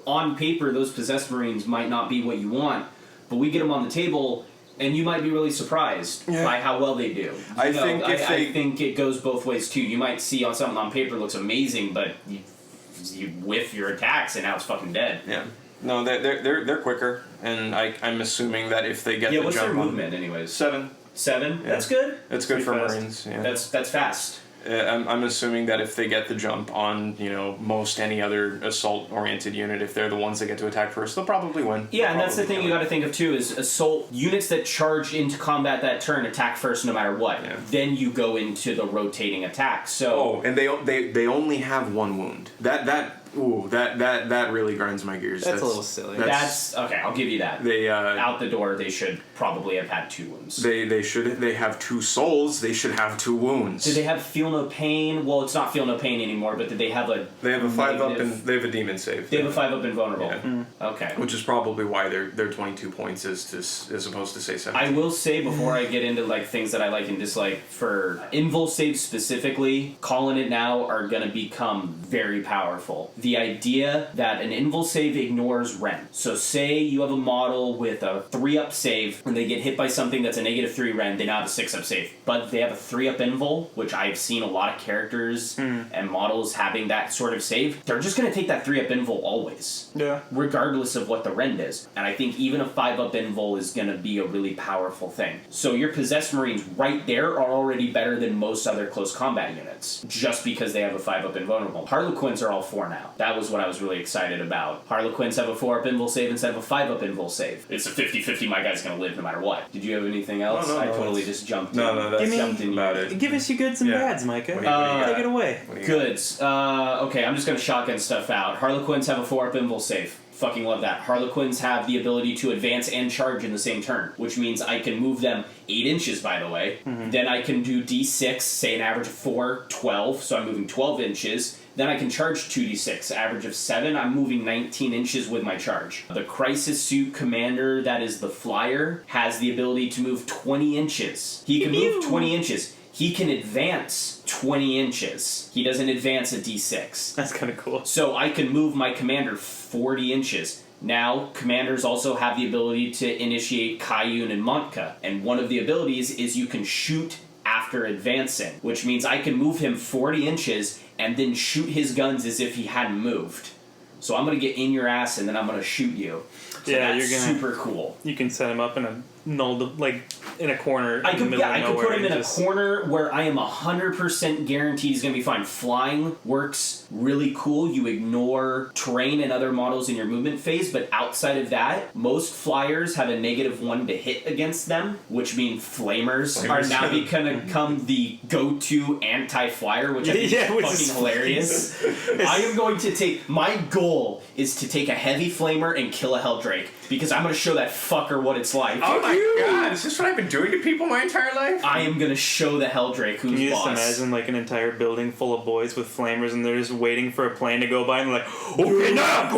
on paper, those possessed Marines might not be what you want, but we get them on the table, and you might be really surprised by how well they do.
I think
it goes both ways too. You might see on something on paper looks amazing, but you whiff your attacks, and now it's fucking dead.
yeah. No, they're quicker, and I'm assuming that if they get the
What's
jump
their
on
movement, anyways?
7,
7?
Yeah.
That's good.
it's good for
Pretty fast.
Marines. Yeah.
That's fast.
I'm assuming that if they get the jump on, most any other assault-oriented unit, if they're the ones that get to attack first, they'll probably win.
Yeah, and that's the
Probably
thing you got to think of too is assault units that charge into combat that turn attack first no matter what.
Yeah.
Then you go into the rotating attack. So
Oh, and they only have 1 wound. That really grinds my gears.
That's a little silly.
that's okay. I'll give you that.
They
Out the door, they should probably have had 2 wounds.
they have 2 souls. They should have 2 wounds.
Do they have feel no pain? Well, it's not feel no pain anymore, but did they have a?
They have a 5 up
negative-
and they have a demon save.
They have a 5 up invulnerable.
Yeah.
Okay.
Which is probably why their 22 points as opposed to say 7.
I will say before I get into like things that I like and dislike for invul saves specifically, calling it now are gonna become very powerful. The idea that an invul save ignores rend. So say you have a model with a 3-up save and they get hit by something that's a -3 rend, they now have a 6-up save. But they have a 3-up invul, which I've seen a lot of characters and models having that sort of save. They're just gonna take that 3-up invul always.
Yeah.
Regardless of what the rend is. And I think even a 5-up invul is going to be a really powerful thing. So your possessed Marines right there are already better than most other close combat units, just because they have a 5-up invulnerable. Harlequins are all 4 now. That was what I was really excited about. Harlequins have a 4-up invul save instead of a 5-up invul save. It's a 50-50, my guy's going to live no matter what. Did you have anything else?
No,
I
no,
totally
that's-
just jumped
No,
in.
no, that's
jumped in
about it.
Give us your goods and
Yeah.
bads, Micah.
What do you got?
Take it away.
What do you got?
Goods. Okay, I'm just going to shotgun stuff out. Harlequins have a 4-up invul save. Fucking love that. Harlequins have the ability to advance and charge in the same turn, which means I can move them 8 inches, by the way. Then I can do D6, say an average of 4, 12, so I'm moving 12 inches. Then I can charge 2d6, average of 7. I'm moving 19 inches with my charge. The Crisis Suit Commander, that is the flyer, has the ability to move 20 inches. He can move 20 inches. He can advance 20 inches. He doesn't advance a d6.
That's kind of cool.
So I can move my commander 40 inches. Now, commanders also have the ability to initiate Kayun and Micah. And one of the abilities is you can shoot after advancing, which means I can move him 40 inches and then shoot his guns as if he hadn't moved. So I'm going to get in your ass and then I'm going to shoot you. So
Yeah,
that's
you're gonna-
super cool.
You can set him up in a in a corner.
I
in the
could,
middle
yeah,
of
I could
nowhere
put him in
and
a
just-
corner where I am 100% guaranteed he's going to be fine. Flying works really cool. You ignore terrain and other models in your movement phase, but outside of that, most flyers have a -1 to hit against them, which means flamers are now going to become the go-to anti-flyer, which I think
Yeah,
is
which
fucking
is
hilarious. I am going to take... My goal is to take a heavy flamer and kill a Helldrake, because I'm going to show that fucker what it's like.
Oh my god, is this what I've been doing to people my entire life?
I am gonna show the Helldrake who's
Can you just
boss.
imagine like an entire building full of boys with flamers and they're just waiting for a plane to go by and they're like, okay now!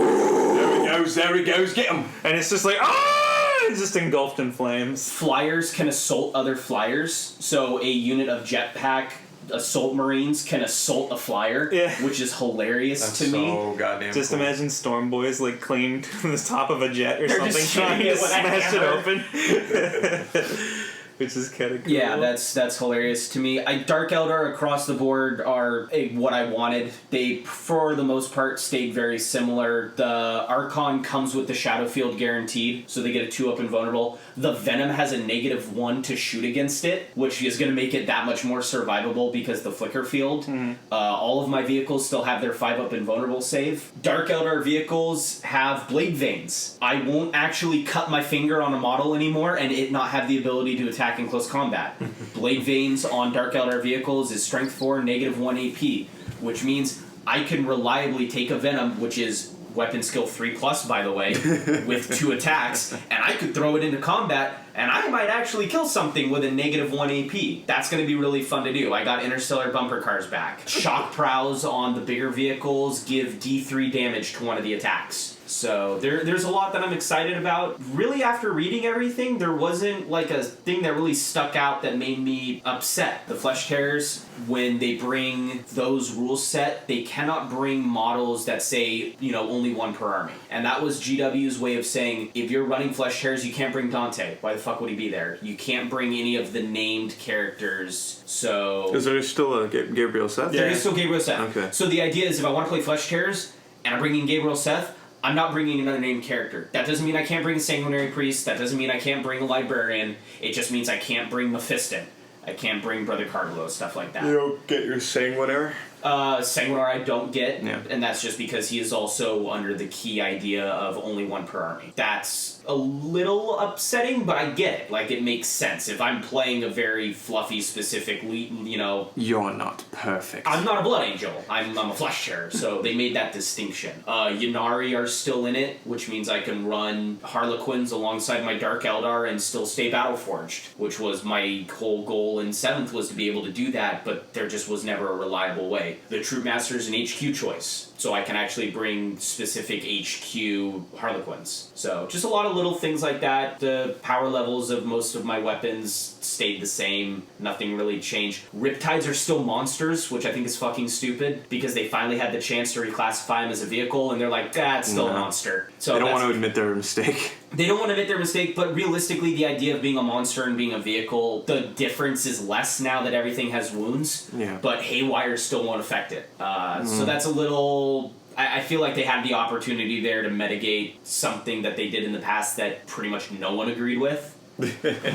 There he goes, get him!
And it's just like, ah! It's just engulfed in flames.
Flyers can assault other flyers, so a unit of jetpack assault marines can assault a flyer,
Yeah.
which is hilarious
That's
to me.
so goddamn
Just
cool.
imagine storm boys like clinging to the top of a jet or
They're
something
just
trying
shooting
to
it with a
smash it
hammer.
open. Which is kind of cool.
Yeah, that's hilarious to me. Dark Eldar across the board are what I wanted. They, for the most part, stayed very similar. The Archon comes with the Shadow Field guaranteed, so they get a 2-up invulnerable. The Venom has a -1 to shoot against it, which is going to make it that much more survivable because the Flicker Field. All of my vehicles still have their 5-up invulnerable save. Dark Eldar vehicles have Blade Veins. I won't actually cut my finger on a model anymore and it not have the ability to attack in close combat. Blade Veins on Dark Eldar vehicles is Strength 4, -1 AP, which means I can reliably take a Venom, which is weapon skill 3+, by the way, with 2 attacks, and I could throw it into combat, and I might actually kill something with a -1 AP. That's going to be really fun to do. I got interstellar bumper cars back. Shock prows on the bigger vehicles give D3 damage to one of the attacks. So there's a lot that I'm excited about. Really, after reading everything, there wasn't like a thing that really stuck out that made me upset. The Flesh Tearers, when they bring those rules set, they cannot bring models that say, only 1 per army. And that was GW's way of saying, if you're running Flesh Tearers, you can't bring Dante. Why the fuck would he be there? You can't bring any of the named characters. So...
Is there still a Gabriel Seth?
There is still Gabriel Seth.
Okay.
So the idea is if I want to play Flesh Tearers, and I'm bringing Gabriel Seth, I'm not bringing another named character. That doesn't mean I can't bring a Sanguinary Priest. That doesn't mean I can't bring a Librarian. It just means I can't bring Mephiston. I can't bring Brother Carglo, stuff like that.
You don't get your Sanguinary?
Sanguinar I don't get,
Yeah.
and that's just because he is also under the key idea of only 1 per army. That's a little upsetting, but I get it. Like, it makes sense. If I'm playing a very fluffy, specific,
You're not perfect.
I'm not a Blood Angel. I'm a Flesh Tearer, so they made that distinction. Ynnari are still in it, which means I can run Harlequins alongside my Dark Eldar and still stay Battleforged, which was my whole goal in 7th, was to be able to do that, but there just was never a reliable way. The Troop Master is an HQ choice, so I can actually bring specific HQ Harlequins. So just a lot of little things like that. The power levels of most of my weapons stayed the same. Nothing really changed. Riptides are still monsters, which I think is fucking stupid, because they finally had the chance to reclassify them as a vehicle, and they're like, it's still a monster. So
they don't want to admit their mistake.
They don't want to admit their mistake, but realistically, the idea of being a monster and being a vehicle, the difference is less now that everything has wounds.
Yeah.
But Haywire still won't affect it. So that's a little... I feel like they had the opportunity there to mitigate something that they did in the past that pretty much no one agreed with.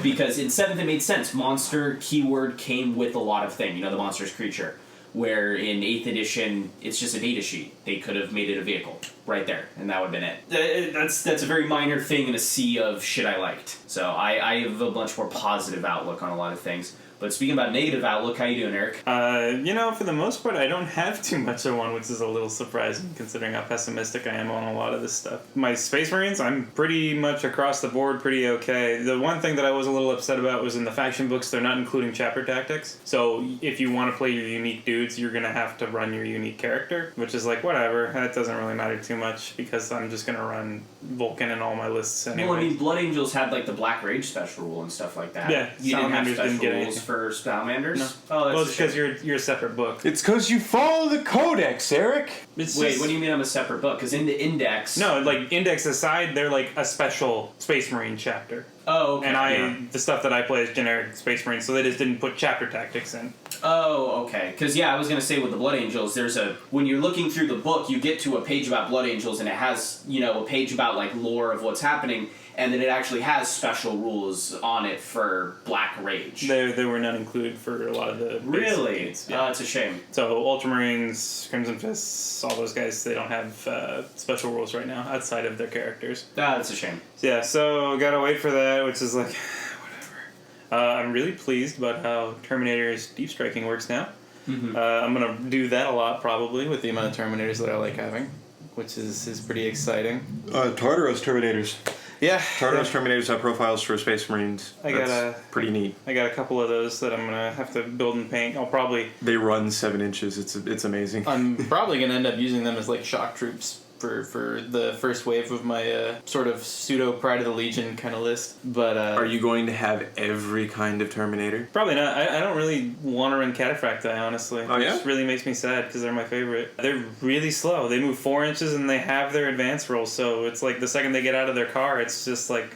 Because in 7th it made sense. Monster keyword came with a lot of things. The monster's creature. Where in 8th edition, it's just a data sheet. They could have made it a vehicle right there, and that would have been it. That's a very minor thing in a sea of shit I liked. So I have a much more positive outlook on a lot of things. But speaking about negative outlook, how you doing, Eric?
For the most part, I don't have too much of one, which is a little surprising considering how pessimistic I am on a lot of this stuff. My Space Marines, I'm pretty much across the board pretty okay. The one thing that I was a little upset about was in the faction books, they're not including chapter tactics. So if you want to play your unique dudes, you're going to have to run your unique character, which is like, whatever, that doesn't really matter too much because I'm just going to run Vulcan in all my lists anyway.
Well, I mean, Blood Angels had like the Black Rage special rule and stuff like that.
Yeah,
you didn't have special
didn't get
rules
anything.
for Salamanders?
No.
Oh, that's
well, it's because you're a separate book.
It's because you follow the Codex, Eric.
It's
Wait,
just,
what do you mean I'm a separate book? Because in the Index...
No, like, Index aside, they're like a special Space Marine chapter.
Oh, okay.
And the stuff that I play is generic Space Marine, so they just didn't put chapter tactics in.
Oh, okay. Because, I was going to say with the Blood Angels, when you're looking through the book, you get to a page about Blood Angels, and it has, a page about, like, lore of what's happening, and then it actually has special rules on it for Black Rage.
There were none included for a lot of the...
Really?
Units, yeah.
It's a shame.
So, Ultramarines, Crimson Fists, all those guys, they don't have special rules right now outside of their characters.
That's a shame.
Yeah, so gotta wait for that, which is like, whatever. I'm really pleased about how Terminator's deep striking works now.
Mm-hmm.
I'm gonna do that a lot probably with the amount of Terminators that I like having, which is pretty exciting.
Tartaros Terminators.
Yeah.
Tartaros Terminators have profiles for Space Marines. That's pretty neat.
I got a couple of those that I'm gonna have to build and paint.
They run 7 inches. It's amazing.
I'm probably gonna end up using them as like shock troops for the first wave of my sort of pseudo Pride of the Legion kind of list. But
are you going to have every kind of Terminator?
Probably not. I don't really want to run Cataphracti, honestly.
Oh, yeah?
It just really makes me sad because they're my favorite. They're really slow. They move 4 inches and they have their advance roll, so it's like the second they get out of their car, it's just like,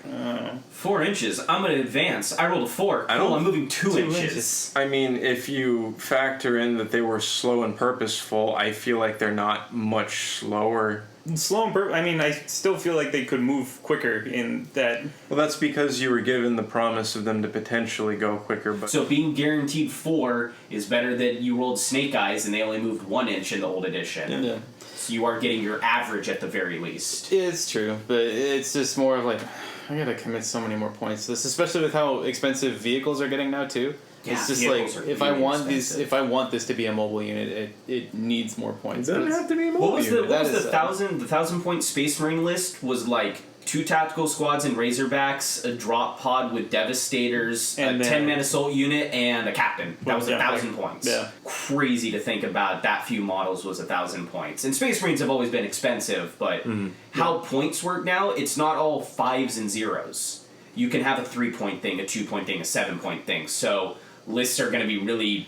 4 inches. I'm going to advance. I rolled a 4. Cool, I'm moving 2 inches.
I mean, if you factor in that they were slow and purposeful, I feel like they're not much slower.
Slow and I still feel like they could move quicker in that.
Well, that's because you were given the promise of them to potentially go quicker. But
So being guaranteed 4 is better than you rolled Snake Eyes and they only moved 1 inch in the old edition.
Yeah.
So you are getting your average at the very least.
It's true, but it's just more of like, I gotta commit so many more points to this, especially with how expensive vehicles are getting now too. It's just
vehicles
like
are
if I
really
want
expensive.
this to be a mobile unit, it needs more points.
It doesn't have to be a mobile
What was the
unit.
what was
That
the
is,
1,000 point Space Marine list was like 2 tactical squads and Razorbacks, a drop pod with Devastators,
And
a
then-
10-man assault unit, and a captain. That was
Yeah,
1,000 points.
yeah.
Crazy to think about that few models was 1,000 points. And Space Marines have always been expensive, but how points work now, it's not all 5s and 0s. You can have a 3-point thing, a 2-point thing, a 7-point thing. So lists are going to be really,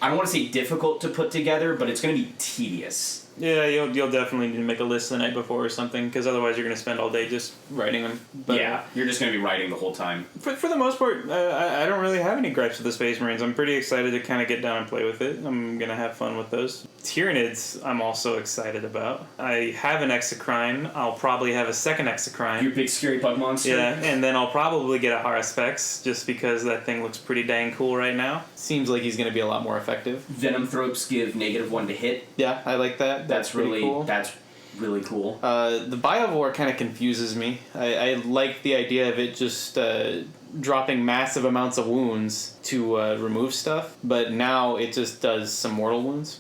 I don't want to say difficult to put together, but it's going to be tedious.
Yeah, you'll definitely need to make a list the night before or something, because otherwise you're going to spend all day just writing them. But
Yeah, you're just going to be writing the whole time.
for the most part, I don't really have any gripes with the Space Marines. I'm pretty excited to kind of get down and play with it. I'm going to have fun with those. Tyranids, I'm also excited about. I have an Exocrine. I'll probably have a second Exocrine.
Your big scary bug monster?
Yeah, and then I'll probably get a Haruspex, just because that thing looks pretty dang cool right now. Seems like he's going to be a lot more effective.
Venom Thropes give -1 to hit.
Yeah, I like that.
That's
pretty
really
cool.
That's really cool.
The Biovore kind of confuses me. I like the idea of it just dropping massive amounts of wounds to remove stuff, but now it just does some mortal wounds.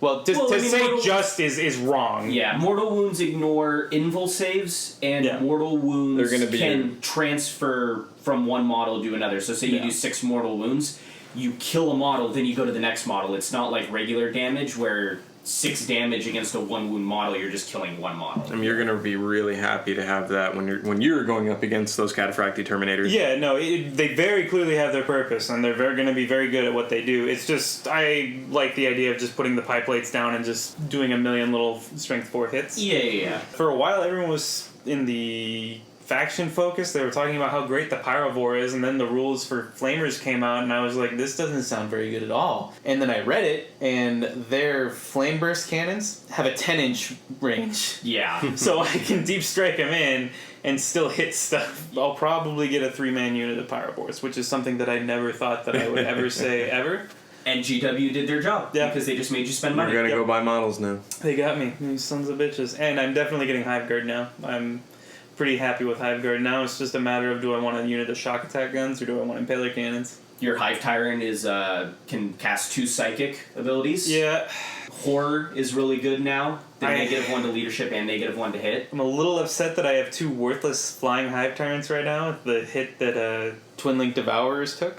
Well, to
Well, I mean,
say
mortal-
just is wrong.
Yeah, mortal wounds ignore invul saves, and
Yeah.
mortal wounds
They're gonna be
can transfer from one model to another. So say you
Yeah.
do 6 mortal wounds, you kill a model, then you go to the next model. It's not like regular damage where 6 damage against a 1 wound model, you're just killing one model.
I mean, you're gonna be really happy to have that when you're going up against those Cataphractii Terminators.
Yeah, no, they very clearly have their purpose, and they're going to be very good at what they do. It's just, I like the idea of just putting the pie plates down and just doing a million little strength 4 hits.
Yeah.
For a while, everyone was in the faction focus. They were talking about how great the Pyrovore is, and then the rules for Flamers came out, and I was like, this doesn't sound very good at all. And then I read it, and their Flame Burst cannons have a 10-inch range.
Yeah.
So I can deep strike them in and still hit stuff. I'll probably get a 3-man unit of Pyrovores, which is something that I never thought that I would ever say ever.
And GW did their job.
Yeah.
Because they just made you spend
You're
money.
gonna
Yep.
go buy models now.
They got me, these sons of bitches. And I'm definitely getting Hive Guard now. I'm pretty happy with Hive Guard now. It's just a matter of, do I want a unit of shock attack guns or do I want impaler cannons?
Your Hive Tyrant is can cast 2 psychic abilities.
Yeah,
Horror is really good now. The
I-
-1 to leadership and -1 to hit.
I'm a little upset that I have 2 worthless flying Hive Tyrants right now. The hit that Twin Link Devourers took.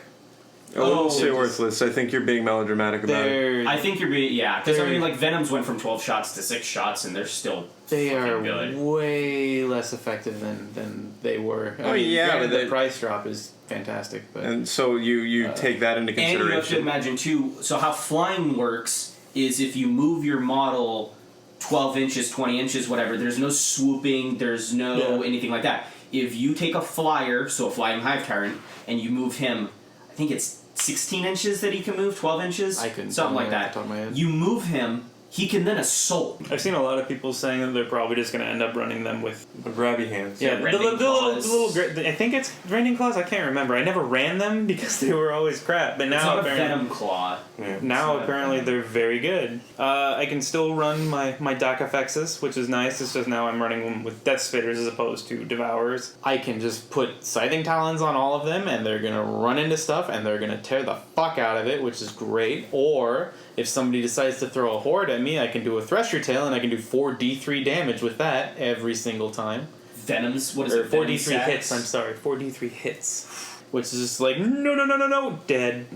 I wouldn't say
just-
worthless. I think you're being melodramatic about it.
They're
I think you're being, yeah, because I
They're-
mean, like, Venoms went from 12 shots to 6 shots, and they're still
They
fucking
are
good.
way less effective than they were.
Oh, yeah,
granted,
but
the
they-
price drop is fantastic, but
And so you take that into
And you have to
consideration.
imagine, too, so how flying works is if you move your model 12 inches, 20 inches, whatever, there's no swooping, there's no anything like that. If you take a flyer, so a flying Hive Tyrant, and you move him, I think it's 16 inches that he can move, 12 inches?
I couldn't
Something
tell
like
you off
that.
the top of my head.
You move him, he can then assault.
I've seen a lot of people saying that they're probably just going to end up running them with
The grabby hands.
the
Rending
little
Claws.
I think it's Rending Claws. I can't remember. I never ran them because they were always crap. But
It's
now
not a
apparently,
Venom Claw.
Yeah.
now
It's not
apparently
Venom.
they're very good. I can still run my Doc Effexes, which is nice. It's just now I'm running them with Death Spitters as opposed to Devourers. I can just put Scything Talons on all of them, and they're gonna run into stuff, and they're gonna tear the fuck out of it, which is great. Or if somebody decides to throw a horde at me, I can do a Thresher Tail, and I can do 4d3 damage with that every single time.
Venoms, what is
Or
it?
4d3
Venom
hits,
sacks?
I'm sorry, 4d3 hits. Which is just like, no, dead.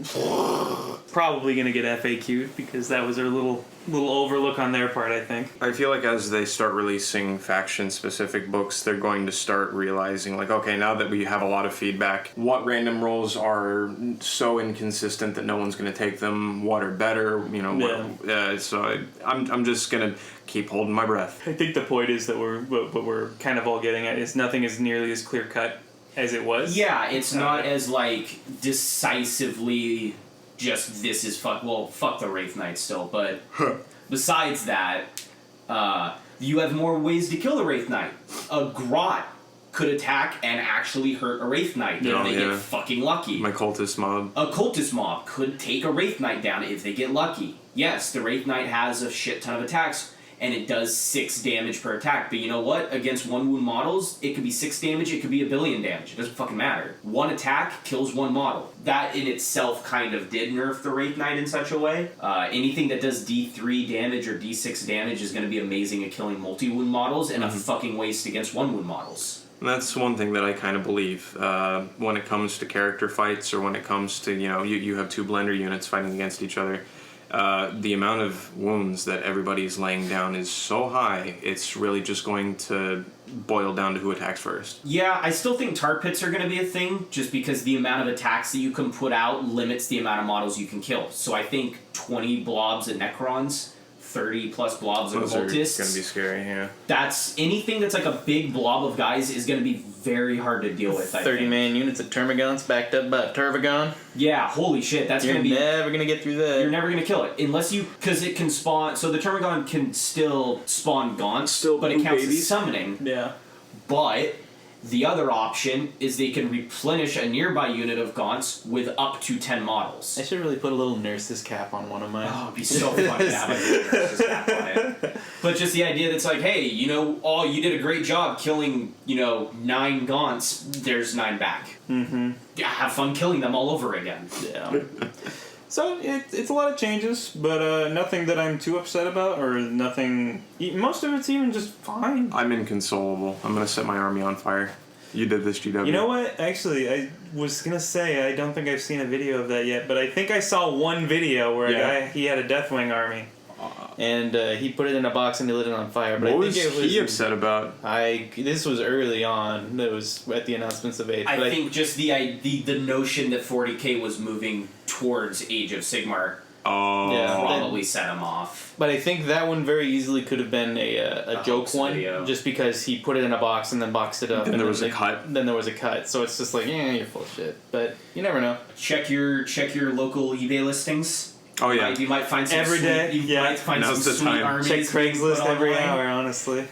Probably gonna get FAQ'd because that was a little overlook on their part, I think.
I feel like as they start releasing faction-specific books, they're going to start realizing, like, okay, now that we have a lot of feedback, what random rolls are so inconsistent that no one's going to take them, what are better, you know, so I'm just going to keep holding my breath.
I think the point is that what we're kind of all getting at is nothing is nearly as clear cut as it was.
Yeah, it's not as, like, decisively just this is fuck the Wraith Knight still, but besides that, you have more ways to kill the Wraith Knight. A Grot could attack and actually hurt a Wraith Knight if they get fucking lucky.
My cultist mob.
A Cultist Mob could take a Wraith Knight down if they get lucky. Yes, the Wraith Knight has a shit ton of attacks, and it does 6 damage per attack. But you know what? Against 1 wound models, it could be 6 damage, it could be 1,000,000,000 damage. It doesn't fucking matter. 1 attack kills 1 model. That in itself kind of did nerf the Wraith Knight in such a way. Anything that does D3 damage or D6 damage is going to be amazing at killing multi-wound models and a fucking waste against 1 wound models.
That's one thing that I kind of believe when it comes to character fights, or when it comes to, you have 2 blender units fighting against each other. The amount of wounds that everybody's laying down is so high, it's really just going to boil down to who attacks first.
Yeah, I still think tar pits are going to be a thing, just because the amount of attacks that you can put out limits the amount of models you can kill. So I think 20 blobs of Necrons, 30 plus blobs of
Those are
Cultists.
going to be scary, yeah.
That's anything that's like a big blob of guys is going to be very hard to deal with.
30-man units of Termagants backed up by a Tervagon.
Yeah, holy shit, that's
You're
going to be.
never gonna get through that.
You're never going to kill it unless you, because it can spawn. So the Termagon can still spawn Gaunts,
Still
but it
poop
counts
babies.
as summoning.
Yeah.
But the other option is they can replenish a nearby unit of Gaunts with up to 10 models.
I should really put a little nurse's cap on one of mine.
Oh, it'd be so fun to have a nurse's cap on it. But just the idea that's like, hey, you did a great job killing, 9 Gaunts, there's 9 back.
Mm-hmm.
Yeah, have fun killing them all over again.
Yeah. So it's a lot of changes, but nothing that I'm too upset about, or nothing. Most of it's even just fine.
I'm inconsolable. I'm going to set my army on fire. You did this, GW.
You know what? Actually, I was gonna say I don't think I've seen a video of that yet, but I think I saw one video where a guy, he had a Deathwing army, and he put it in a box and he lit it on fire. But
What
I think
was
it was
he upset about?
This was early on. That was at the announcements of 8th.
I think just the notion that 40k was moving towards Age of Sigmar
Oh.
Yeah.
probably set him off.
But I think that one very easily could have been a joke
hoax
one,
video.
just because he put it in a box and then boxed it up.
Then
and
there was a cut.
Then there was a cut. So it's just like, yeah, you're full of shit. But you never know.
Check your local eBay listings.
Oh, yeah.
You might find some
Every day,
You
yeah.
might find
Now's
some
the
sweet
time.
armies.
Check Craigslist
put
every
online.
hour, honestly.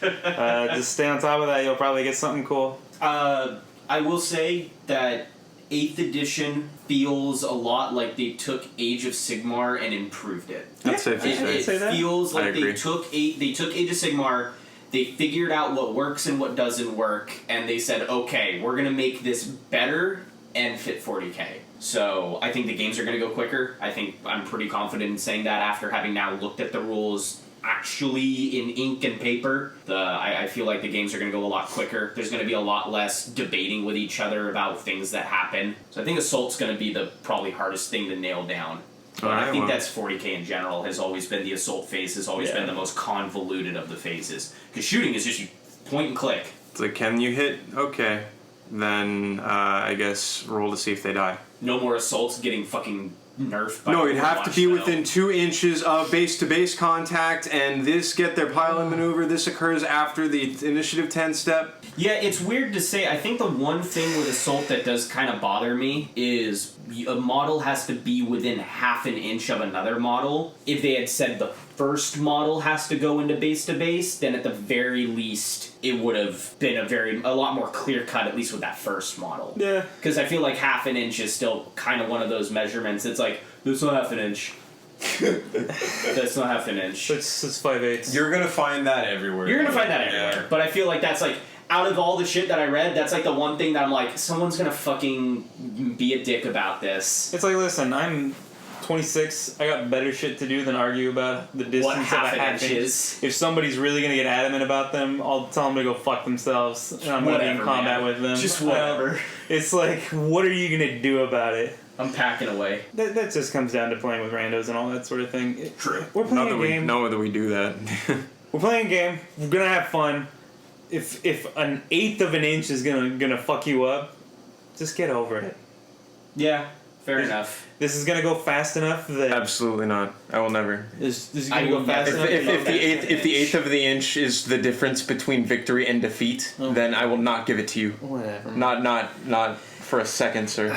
Just stay on top of that. You'll probably get something cool.
I will say that 8th edition feels a lot like they took Age of Sigmar and improved it.
That's safe to
Yeah.
say.
It
say that.
feels
I
like
agree.
they took Age of Sigmar, they figured out what works and what doesn't work, and they said, okay, we're gonna make this better and fit 40k. So I think the games are gonna go quicker. I'm pretty confident in saying that after having now looked at the rules actually in ink and paper. I feel like the games are going to go a lot quicker. There's going to be a lot less debating with each other about things that happen. So I think Assault's going to be the probably hardest thing to nail down. But
Alright,
I think
well.
that's 40k in general has always been the Assault phase, has always been the most convoluted of the phases. Because shooting is just you point and click.
It's like, can you hit? Okay. Then, I guess, roll to see if they die.
No more Assaults getting fucking nerfed by
No, it'd have to
Overwatch,
be
though.
within 2 inches of base-to-base contact, and get their pile-in maneuver. This occurs after the Initiative 10 step.
Yeah, it's weird to say. I think the one thing with Assault that does kind of bother me is a model has to be within half an inch of another model. If they had said the first model has to go into base to base, then at the very least it would have been a lot more clear cut, at least with that first model.
Yeah.
Because I feel like half an inch is still kind of one of those measurements. It's like, that's not half an inch. That's not half an inch.
It's 5/8.
You're gonna find that everywhere.
You're gonna find that
Yeah.
everywhere. But I feel like that's like, out of all the shit that I read, that's like the one thing that I'm like, someone's gonna fucking be a dick about this.
It's like, listen, I'm 26. I got better shit to do than argue about the distance
What
of
half
a
an
half
inch
inch.
is.
If somebody's really gonna get adamant about them, I'll tell them to go fuck themselves, and I'm gonna be in
Whatever,
combat
man.
with them.
Just whatever.
It's like, what are you gonna do about it?
I'm packing away.
That just comes down to playing with randos and all that sort of thing.
True.
We're playing a game.
Know that we do that.
We're playing a game. We're gonna have fun. If an eighth of an inch is gonna fuck you up, just get over it.
Yeah, fair enough.
This is gonna go fast enough that
Absolutely not. I will never.
this is
I
gonna go
will
fast
never-
enough.
If the eighth of the inch is the difference between victory and defeat,
Oh.
then I will not give it to you.
Whatever.
Not for a second, sir.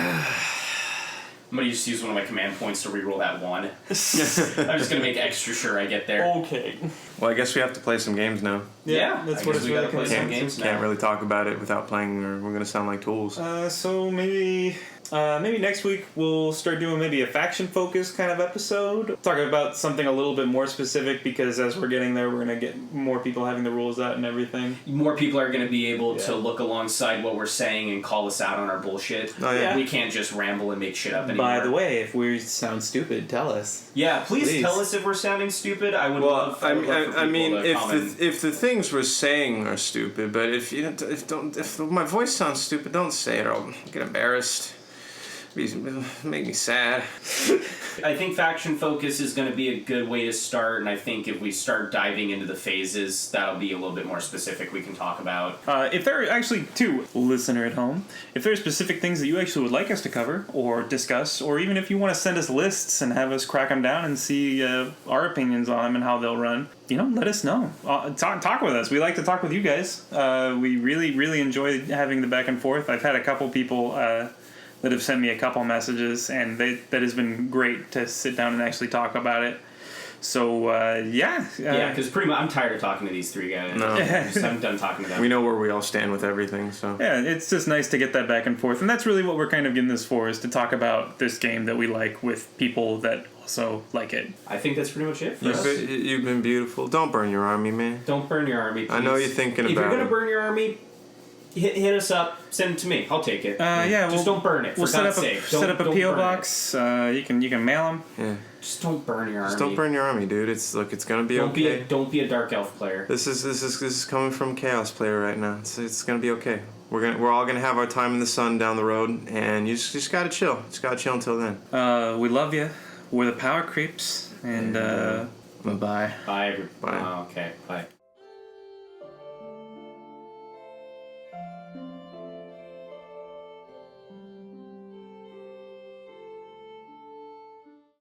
I'm gonna just use one of my command points to reroll that one. I'm just gonna make extra sure I get there.
Okay.
Well, I guess we have to play some games now.
Yeah,
that's
I
what
guess
it's
we
really
gotta play
comes
some
down to.
games.
Can't really talk about it without playing, or we're gonna sound like tools.
So maybe Maybe next week we'll start doing maybe a faction-focused kind of episode. Talk about something a little bit more specific because as we're getting there, we're going to get more people having the rules out and everything.
More people are going to be able to look alongside what we're saying and call us out on our bullshit.
Oh, yeah.
We can't just ramble and make shit up anymore.
By the way, if we sound stupid, tell us.
Yeah, please tell us if we're sounding stupid. I would love for
I mean,
people to comment.
if the things we're saying are stupid, but if my voice sounds stupid, don't say it. Or I'll get embarrassed. Make me sad.
I think faction focus is going to be a good way to start, and I think if we start diving into the phases, that'll be a little bit more specific we can talk about.
If there are actually, too, listener at home, if there are specific things that you actually would like us to cover or discuss, or even if you want to send us lists and have us crack them down and see our opinions on them and how they'll run, let us know. Talk with us. We like to talk with you guys. We really, really enjoy having the back and forth. I've had a couple people that have sent me a couple messages, and that has been great to sit down and actually talk about it. So, yeah.
Because pretty much I'm tired of talking to these three guys.
No.
I'm done talking to them.
We know where we all stand with everything, so.
Yeah, it's just nice to get that back and forth. And that's really what we're kind of getting this for, is to talk about this game that we like with people that also like it.
I think that's pretty much it for us.
You've been beautiful. Don't burn your army, man.
Don't burn your army, please.
I know you're thinking about it.
If you're going to burn your army, hit us up. Send it to me. I'll take it. Just don't burn it.
We'll set up a PO
burn
box. You can mail them.
Yeah.
Just don't burn your army.
Just don't burn your army, dude. It's gonna be okay.
Don't be a dark elf player.
This is coming from Chaos player right now. It's gonna be okay. We're all gonna have our time in the sun down the road, and you just gotta chill. Just gotta chill until then.
We love you. We're the Power Creeps, and bye.
Bye.
Bye.
Oh, okay. Bye.